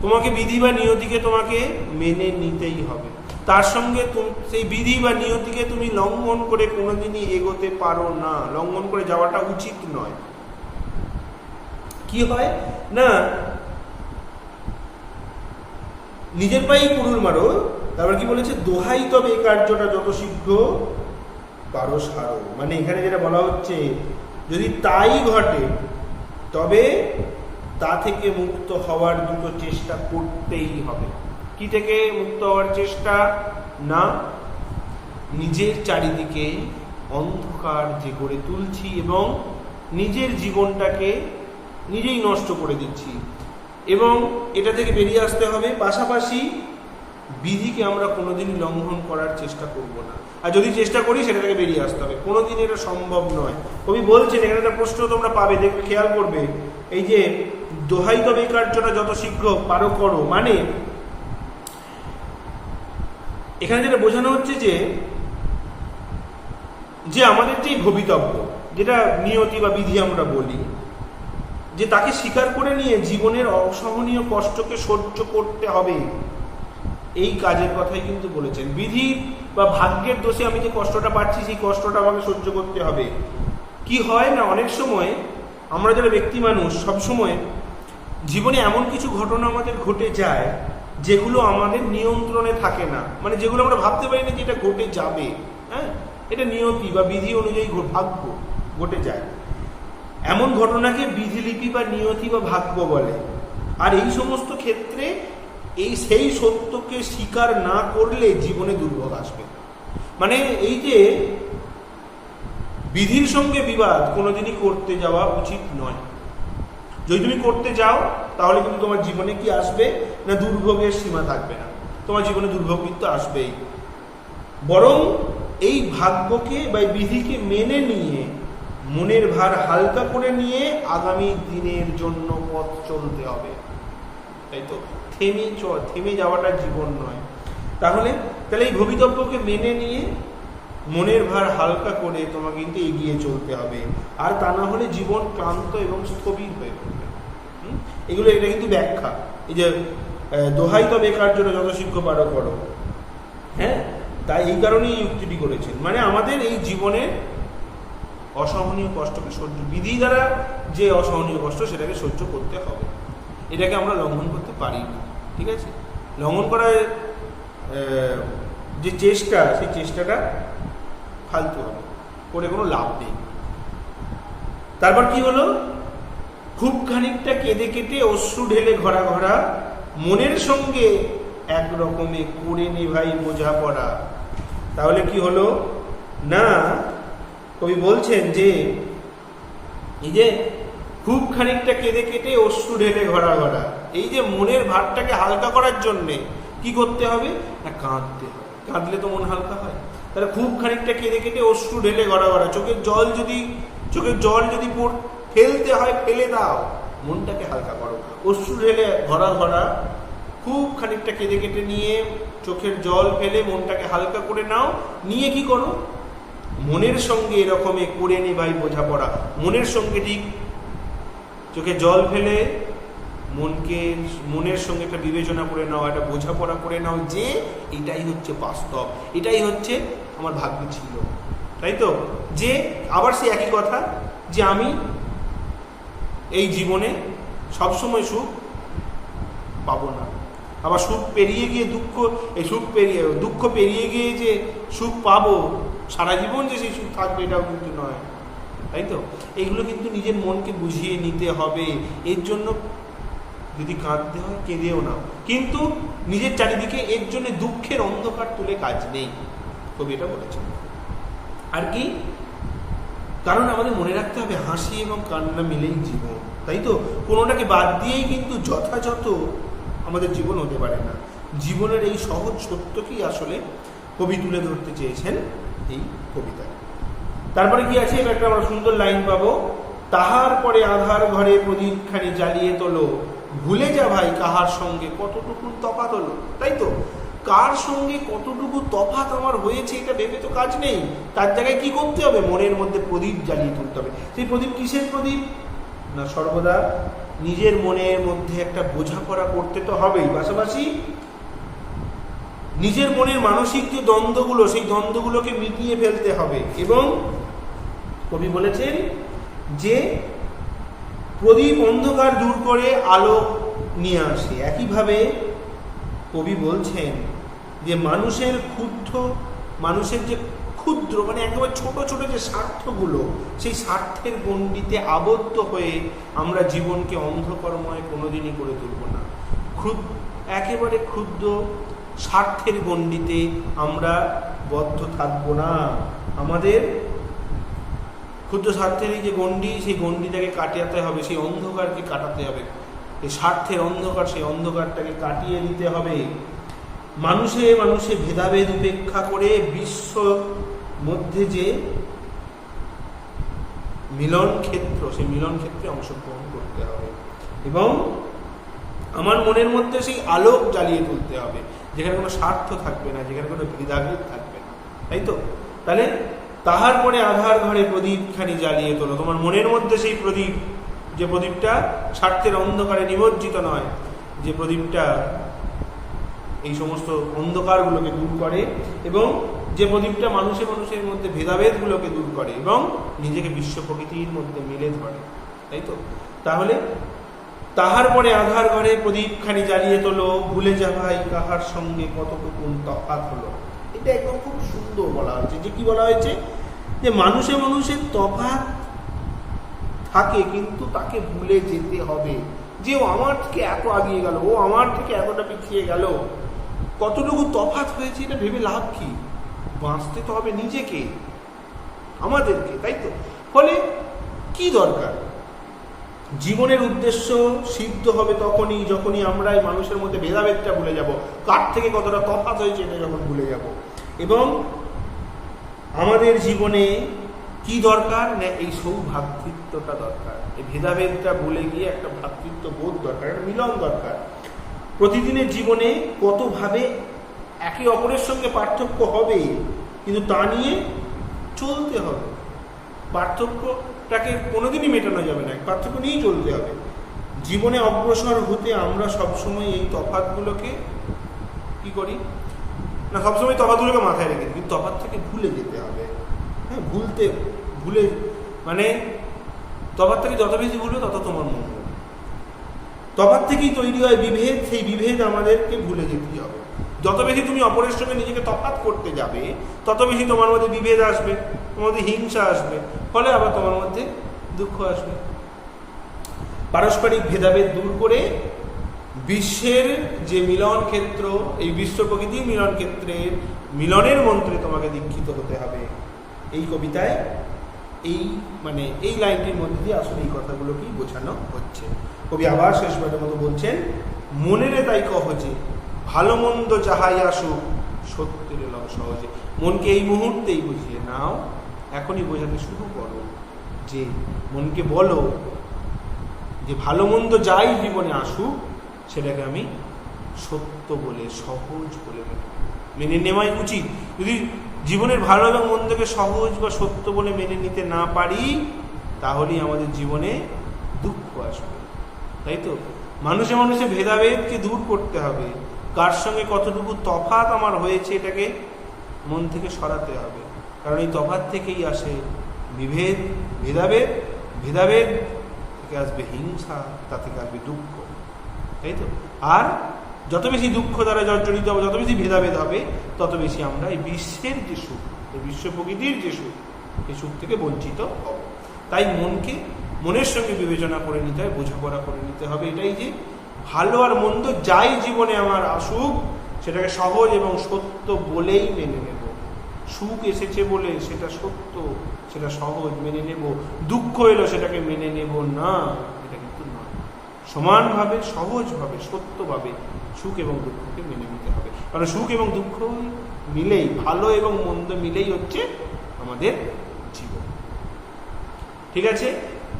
তোমাকে বিধি বা নিয়তিকে তোমাকে মেনে নিতেই হবে, তার সঙ্গে সেই বিধি বা নিয়তিকে তুমি লঙ্ঘন করে কোনোদিনই এগোতে পারো না, লঙ্ঘন করে যাওয়াটা উচিত নয়। কি হয় না, নিজের পায়েই কুড়ুল মারো। তারপর কি বলেছে? দোহাই তবে এই কার্যটা যত শীঘ্র পারো সারো। মানে এখানে যেটা বলা হচ্ছে, যদি তাই ঘটে তবে তা থেকে মুক্ত হওয়ার দুটো চেষ্টা করতেই হবে। কি থেকে মুক্ত হওয়ার চেষ্টা? না নিজের চারিদিকে অন্ধকার যে গড়ে তুলছি এবং নিজের জীবনটাকে নিজেই নষ্ট করে দিচ্ছি, এবং এটা থেকে বেরিয়ে আসতে হবে। পাশাপাশি বিধিকে আমরা কোনোদিনই লঙ্ঘন করার চেষ্টা করব না, আর যদি চেষ্টা করি সেটা থেকে বেরিয়ে আসতে হবে, কোনোদিন এটা সম্ভব নয়। কবি বলছেন, এখানে একটা প্রশ্ন তোমরা পাবে, দেখবে, খেয়াল করবে, এই যে দোহাই তবে এই কার্যটা যত শীঘ্র পারো করো, মানে এখানে যেটা বোঝানো হচ্ছে যে আমাদের যে ভবিতব্য, যেটা নিয়তি বা বিধি আমরা বলি, যে তাকে স্বীকার করে নিয়ে জীবনের অসহনীয় কষ্টকে সহ্য করতে হবে, এই কাজের কথাই কিন্তু বলেছেন। বিধি বা ভাগ্যের দোষে আমি যে কষ্টটা পাচ্ছি, সেই কষ্টটা আমাকে সহ্য করতে হবে। কি হয় না, অনেক সময় আমরা যারা ব্যক্তি মানুষ, সবসময় জীবনে এমন কিছু ঘটনা আমাদের ঘটে যায় যেগুলো আমাদের নিয়ন্ত্রণে থাকে না, মানে যেগুলো আমরা ভাবতে পারি না যে এটা ঘটে যাবে। হ্যাঁ, এটা নিয়তি বা বিধি অনুযায়ী ভাগ্য ঘটে যায়, এমন ঘটনাকে বিধিলিপি বা নিয়তি বা ভাগ্য বলে। আর এই সমস্ত ক্ষেত্রে সেই সত্যকে স্বীকার না করলে জীবনে দুর্ভোগ আসবে। মানে এই যে বিধির সঙ্গে বিবাদ কোনোদিনই করতে যাওয়া উচিত নয়। যদি তুমি করতে যাও তাহলে কিন্তু তোমার জীবনে কি আসবে না, দুর্ভোগের সীমা থাকবে না, তোমার জীবনে দুর্ভোগ কিন্তু আসবেই। বরং এই ভাগ্যকে বা বিধিকে মেনে নিয়ে মনের ভার হালকা করে নিয়ে আগামী দিনের জন্য পথ চলতে হবে, তাই তো? থেমে যাওয়াটা জীবন নয়। তাহলে এই ভবিতব্যকে মেনে নিয়ে মনের ভার হালকা করে তোমাকে কিন্তু এগিয়ে চলতে হবে, আর তা না হলে জীবন ক্লান্ত এবং স্থবির হয়ে পড়বে। এটা কিন্তু ব্যাখ্যা, এই যে দোহাই তবে কার্যটা যত শীঘ্র পারো করো। হ্যাঁ, তাই এই কারণেই যুক্তিটি করেছেন, মানে আমাদের এই জীবনের অসহনীয় কষ্টকে সহ্য, বিধি দ্বারা যে অসহনীয় কষ্ট সেটাকে সহ্য করতে হবে, এটাকে আমরা লঙ্ঘন করতে পারি না। ঠিক আছে, লঙ্ঘন করার যে চেষ্টা, সেই চেষ্টাটা ফালতু হবে, করে কোনো লাভ নেই। তারপর কি হলো খুব খানিকটা কেঁদে কেটে অশ্রু ঢেলে ঘরা ঘরা, মনের সঙ্গে এক রকমে করে নে ভাই বোঝাপড়া। তাহলে কি হলো না, কবি বলছেন যে এই যে খুব খানিকটা কেঁদে কেটে অশ্রু ঢেলে ঘরা ঘরা, এই যে মনের ভারটাকে হালকা করার জন্যে কি করতে হবে না, কাঁদতে হবে। কাঁদলে তো মন হালকা হয়। তাহলে খুব খানিকটা কেঁদে কেটে অশ্রু ঢেলে ঘরা ঘরা, চোখের জল যদি ফেলতে হয় ফেলে দাও, মনটাকে হালকা করো। অশ্রু ঢেলে ঘরা ঘরা, খুব খানিকটা কেঁদে কেটে নিয়ে চোখের জল ফেলে মনটাকে হালকা করে নাও। নিয়ে কি করো, মনের সঙ্গে এরকমে করে নে ভাই বোঝাপড়া। মনের সঙ্গে ঠিক চোখে জল ফেলে মনের সঙ্গে একটা বিবেচনা করে নাও, একটা বোঝাপড়া করে নাও যে এটাই হচ্ছে বাস্তব, এটাই হচ্ছে আমার ভাগ্যে ছিল। তাই তো, যে আবার সে একই কথা যে আমি এই জীবনে সবসময় সুখ পাবো না, আবার সুখ পেরিয়ে গিয়ে দুঃখ পেরিয়ে গিয়ে যে সুখ পাবো সারা জীবন যে সেই সুখ থাকবে এটাও কিন্তু নয়। তাই তো, এগুলো কিন্তু নিজের মনকে বুঝিয়ে নিতে হবে। এর জন্য যদি কাঁদতে হয় কেঁদেও না, কিন্তু নিজের চারিদিকে এর জন্য দুঃখের অন্ধকার তুলে কাজ নেই, কবি এটা বলেছেন। আর কি কারণ আমাদের মনে রাখতে হবে হাসি এবং কান্না মিলেই জীবন। তাই তো, কোনোটাকে বাদ দিয়েই কিন্তু যথাযথ আমাদের জীবন হতে পারে না। জীবনের এই সহজ সত্যকেই আসলে কবি তুলে ধরতে চেয়েছেন এই কবিতায়। তারপরে কি আছে, এটা একটা আমরা সুন্দর লাইন পাবো, তাহার পরে আধার ঘরে প্রদীপখানি জ্বালিয়ে তোলো, ভুলে যা ভাই কাহার সঙ্গে কতটুকু তফাৎ হলো। তাই তো, কার সঙ্গে কতটুকু তফাৎ আমার হয়েছে এটা ভেবে তো কাজ নেই। তার জায়গায় কি করতে হবে, মনের মধ্যে প্রদীপ জ্বালিয়ে তুলতে হবে। সেই প্রদীপ কিসের প্রদীপ না, সর্বদা নিজের মনের মধ্যে একটা বোঝাপড়া করতে তো হবেই, পাশাপাশি নিজের মনের মানসিক যে দ্বন্দ্বগুলো সেই দ্বন্দ্বগুলোকে মিটিয়ে ফেলতে হবে। এবং কবি বলেছেন যে প্রদীপ অন্ধকার দূর করে আলো নিয়ে আসে। একইভাবে কবি বলছেন যে মানুষের যে ক্ষুদ্র মানে একেবারে ছোট ছোট যে স্বার্থগুলো, সেই স্বার্থের গণ্ডিতে আবদ্ধ হয়ে আমরা জীবনকে অন্ধকারময় কোনোদিনই করে তুলব না। একেবারে ক্ষুদ্র স্বার্থের গণ্ডিতে আমরা বদ্ধ থাকবো না। আমাদের ক্ষুদ্র স্বার্থের এই যে গণ্ডি, সেই গণ্ডিটাকে কাটাতে হবে, সেই অন্ধকারকে কাটাতে হবে। এই স্বার্থের অন্ধকার, সেই অন্ধকারটাকে কাটিয়ে দিতে হবে। মানুষে ভেদাভেদ উপেক্ষা করে বিশ্ব মধ্যে যে মিলন ক্ষেত্র, সেই মিলন ক্ষেত্রে অংশগ্রহণ করতে হবে এবং আমার মনের মধ্যে সেই আলোক জ্বালিয়ে তুলতে হবে, যেখানে কোনো স্বার্থ থাকবে না, যেখানে কোনো ভেদাভেদ থাকবে না। তাই তো, তাহলে তাহার পরে আধার ঘরে প্রদীপখানি জ্বালিয়ে তোলো, তোমার মনের মধ্যে সেই প্রদীপ, যে প্রদীপটা স্বার্থের অন্ধকারে নিমজ্জিত নয়, যে প্রদীপটা এই সমস্ত অন্ধকারগুলোকে দূর করে এবং যে প্রদীপটা মানুষের মধ্যে ভেদাভেদগুলোকে দূর করে এবং নিজেকে বিশ্ব প্রকৃতির মধ্যে মেলে ধরে। তাই তো, তাহলে তাহার পরে আধার ঘরে প্রদীপখানি জ্বালিয়ে তোলো, ভুলে যা ভাই কাহার সঙ্গে কতটুকু তফাৎ হলো। এটা একদম খুব সুন্দর বলা হয়েছে। যে কি বলা হয়েছে, যে মানুষের তফাৎ থাকে, কিন্তু তাকে ভুলে যেতে হবে যে ও আমার থেকে এত আগিয়ে গেল, ও আমার থেকে এতটা পিছিয়ে গেল, কতটুকু তফাৎ হয়েছে এটা ভেবে লাভ কি? বাঁচতে তো হবে নিজেকে, আমাদেরকে। তাই তো, ফলে কি দরকার, জীবনের উদ্দেশ্য সিদ্ধ হবে যখনই আমরা এই মানুষের মধ্যে ভেদাভেদটা ভুলে যাব, কার থেকে কতটা তফাৎ হয়েছে এটা যখন ভুলে যাব। এবং আমাদের জীবনে কি দরকার না, এই সৌভ্রাতৃত্বটা দরকার। এই ভেদাভেদটা ভুলে গিয়ে একটা ভ্রাতৃত্ব বোধ দরকার, একটা মিলন দরকার। প্রতিদিনের জীবনে কতভাবে একে অপরের সঙ্গে পার্থক্য হবে, কিন্তু তা নিয়ে চলতে হবে। পার্থক্যটাকে কোনোদিনই মেটানো যাবে না, পার্থক্য নিয়েই চলতে হবে। জীবনে অগ্রসর হতে আমরা সবসময় এই তফাৎগুলোকে কি করি না, সবসময় তফাৎগুলোকে মাথায় রেখে দিই, কিন্তু তফাৎ থেকে ভুলে যেতে হবে। হ্যাঁ, ভুলে মানে তফাৎ থেকে যত বেশি ভুলবে তত তোমার মঙ্গল। তফাৎ থেকেই তৈরি হয় বিভেদ, সেই বিভেদ আমাদেরকে ভুলে যেতে হবে। যত বেশি তুমি অপরের সঙ্গে নিজেকে তফাৎ করতে যাবে, তত বেশি তোমার মধ্যে বিভেদ আসবে, তোমার মধ্যে হিংসা আসবে, ফলে আবার তোমার মধ্যে দুঃখ আসবে। পারস্পরিক ভেদাভেদ দূর করে বিশ্বের যে মিলন ক্ষেত্র, এই বিশ্ব প্রকৃতির মিলন ক্ষেত্রের মিলনের মন্ত্রে তোমাকে দীক্ষিত হতে হবে। এই কবিতায় এই লাইনটির মধ্যে দিয়ে আসলে এই কথাগুলোকেই বোঝানো হচ্ছে। কবি আবার শেষবারের মতো বলছেন, মনেরে তাই কহ যে ভালো মন্দ যাহাই আসুক সত্যের লও সহজে। মনকে এই মুহূর্তেই বুঝিয়ে নাও, এখনই বোঝাতে শুরু করো, যে মনকে বলো যে ভালো মন্দ যাই জীবনে আসুক সেটাকে আমি সত্য বলে, সহজ বলে মেনে নেওয়াই উচিত। যদি জীবনের ভালো এবং মন্দকে সহজ বা সত্য বলে মেনে নিতে না পারি, তাহলেই আমাদের জীবনে দুঃখ আসবে, তাই তো? মানুষে মানুষে ভেদাভেদকে দূর করতে হবে। কার সঙ্গে কতটুকু তফাৎ আমার হয়েছে এটাকে মন থেকে সরাতে হবে, কারণ এই তফাৎ থেকেই আসে বিভেদ, ভেদাভেদ, ভেদাভেদ থেকে আসবে হিংসা, তা থেকে আসবে দুঃখ, তাই তো? আর যত বেশি দুঃখ দ্বারা জর্জরিত হবে, যত বেশি ভেদাভেদ হবে, তত বেশি আমরা এই বিশ্বের যে সুখ, এই বিশ্ব প্রকৃতির যে সুখ, এই সুখ থেকে বঞ্চিত হব। তাই মনকে মনের সঙ্গে বিবেচনা করে নিতে হবে, বোঝাপড়া করে নিতে হবে, এটাই যে ভালো আর মন্দ যাই জীবনে আমার আসুক সেটাকে সহজ এবং সত্য বলেই মেনে নেব। সুখ এসেছে বলে সেটা সত্য, সেটা সহজ মেনে নেব, দুঃখ এলো সেটাকে মেনে নেব না, এটা কিন্তু নয়। সমানভাবে, সহজভাবে, সত্যভাবে সুখ এবং দুঃখকে মেনে নিতে হবে, কারণ সুখ এবং দুঃখ মিলেই, ভালো এবং মন্দ মিলেই হচ্ছে আমাদের জীবন। ঠিক আছে,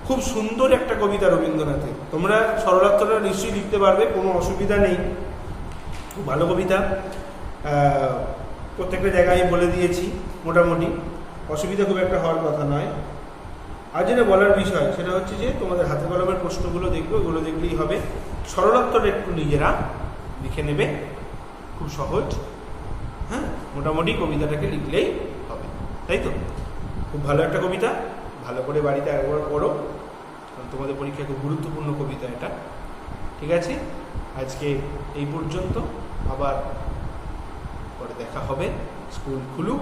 খুব সুন্দর একটা কবিতা রবীন্দ্রনাথের। তোমরা সরলার্থটা নিশ্চয়ই লিখতে পারবে, কোনো অসুবিধা নেই, খুব ভালো কবিতা। প্রত্যেকটা জায়গায় আমি বলে দিয়েছি, মোটামুটি অসুবিধা খুব একটা হওয়ার কথা নয়। আর যেটা বলার বিষয় সেটা হচ্ছে যে তোমাদের হাতে কলমের প্রশ্নগুলো দেখবে, ওগুলো দেখলেই হবে। সরলার্থটা একটু নিজেরা লিখে নেবে, খুব সহজ। হ্যাঁ, মোটামুটি কবিতাটাকে লিখলেই হবে, তাই তো? খুব ভালো একটা কবিতা, ভালো করে বাড়িতে একবার পড়ো, কারণ তোমাদের পরীক্ষায় খুব গুরুত্বপূর্ণ কবিতা এটা। ঠিক আছে, আজকে এই পর্যন্ত, আবার পরে দেখা হবে, স্কুল খুলুক,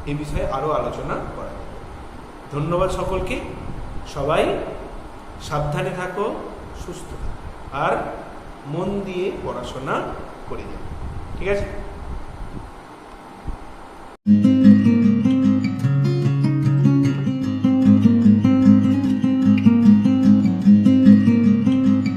এই বিষয়ে আরও আলোচনা করা হবে। ধন্যবাদ সকলকে, সবাই সাবধানে থাকো, সুস্থ থাকো, আর মন দিয়ে পড়াশোনা করে যাও। ঠিক আছে?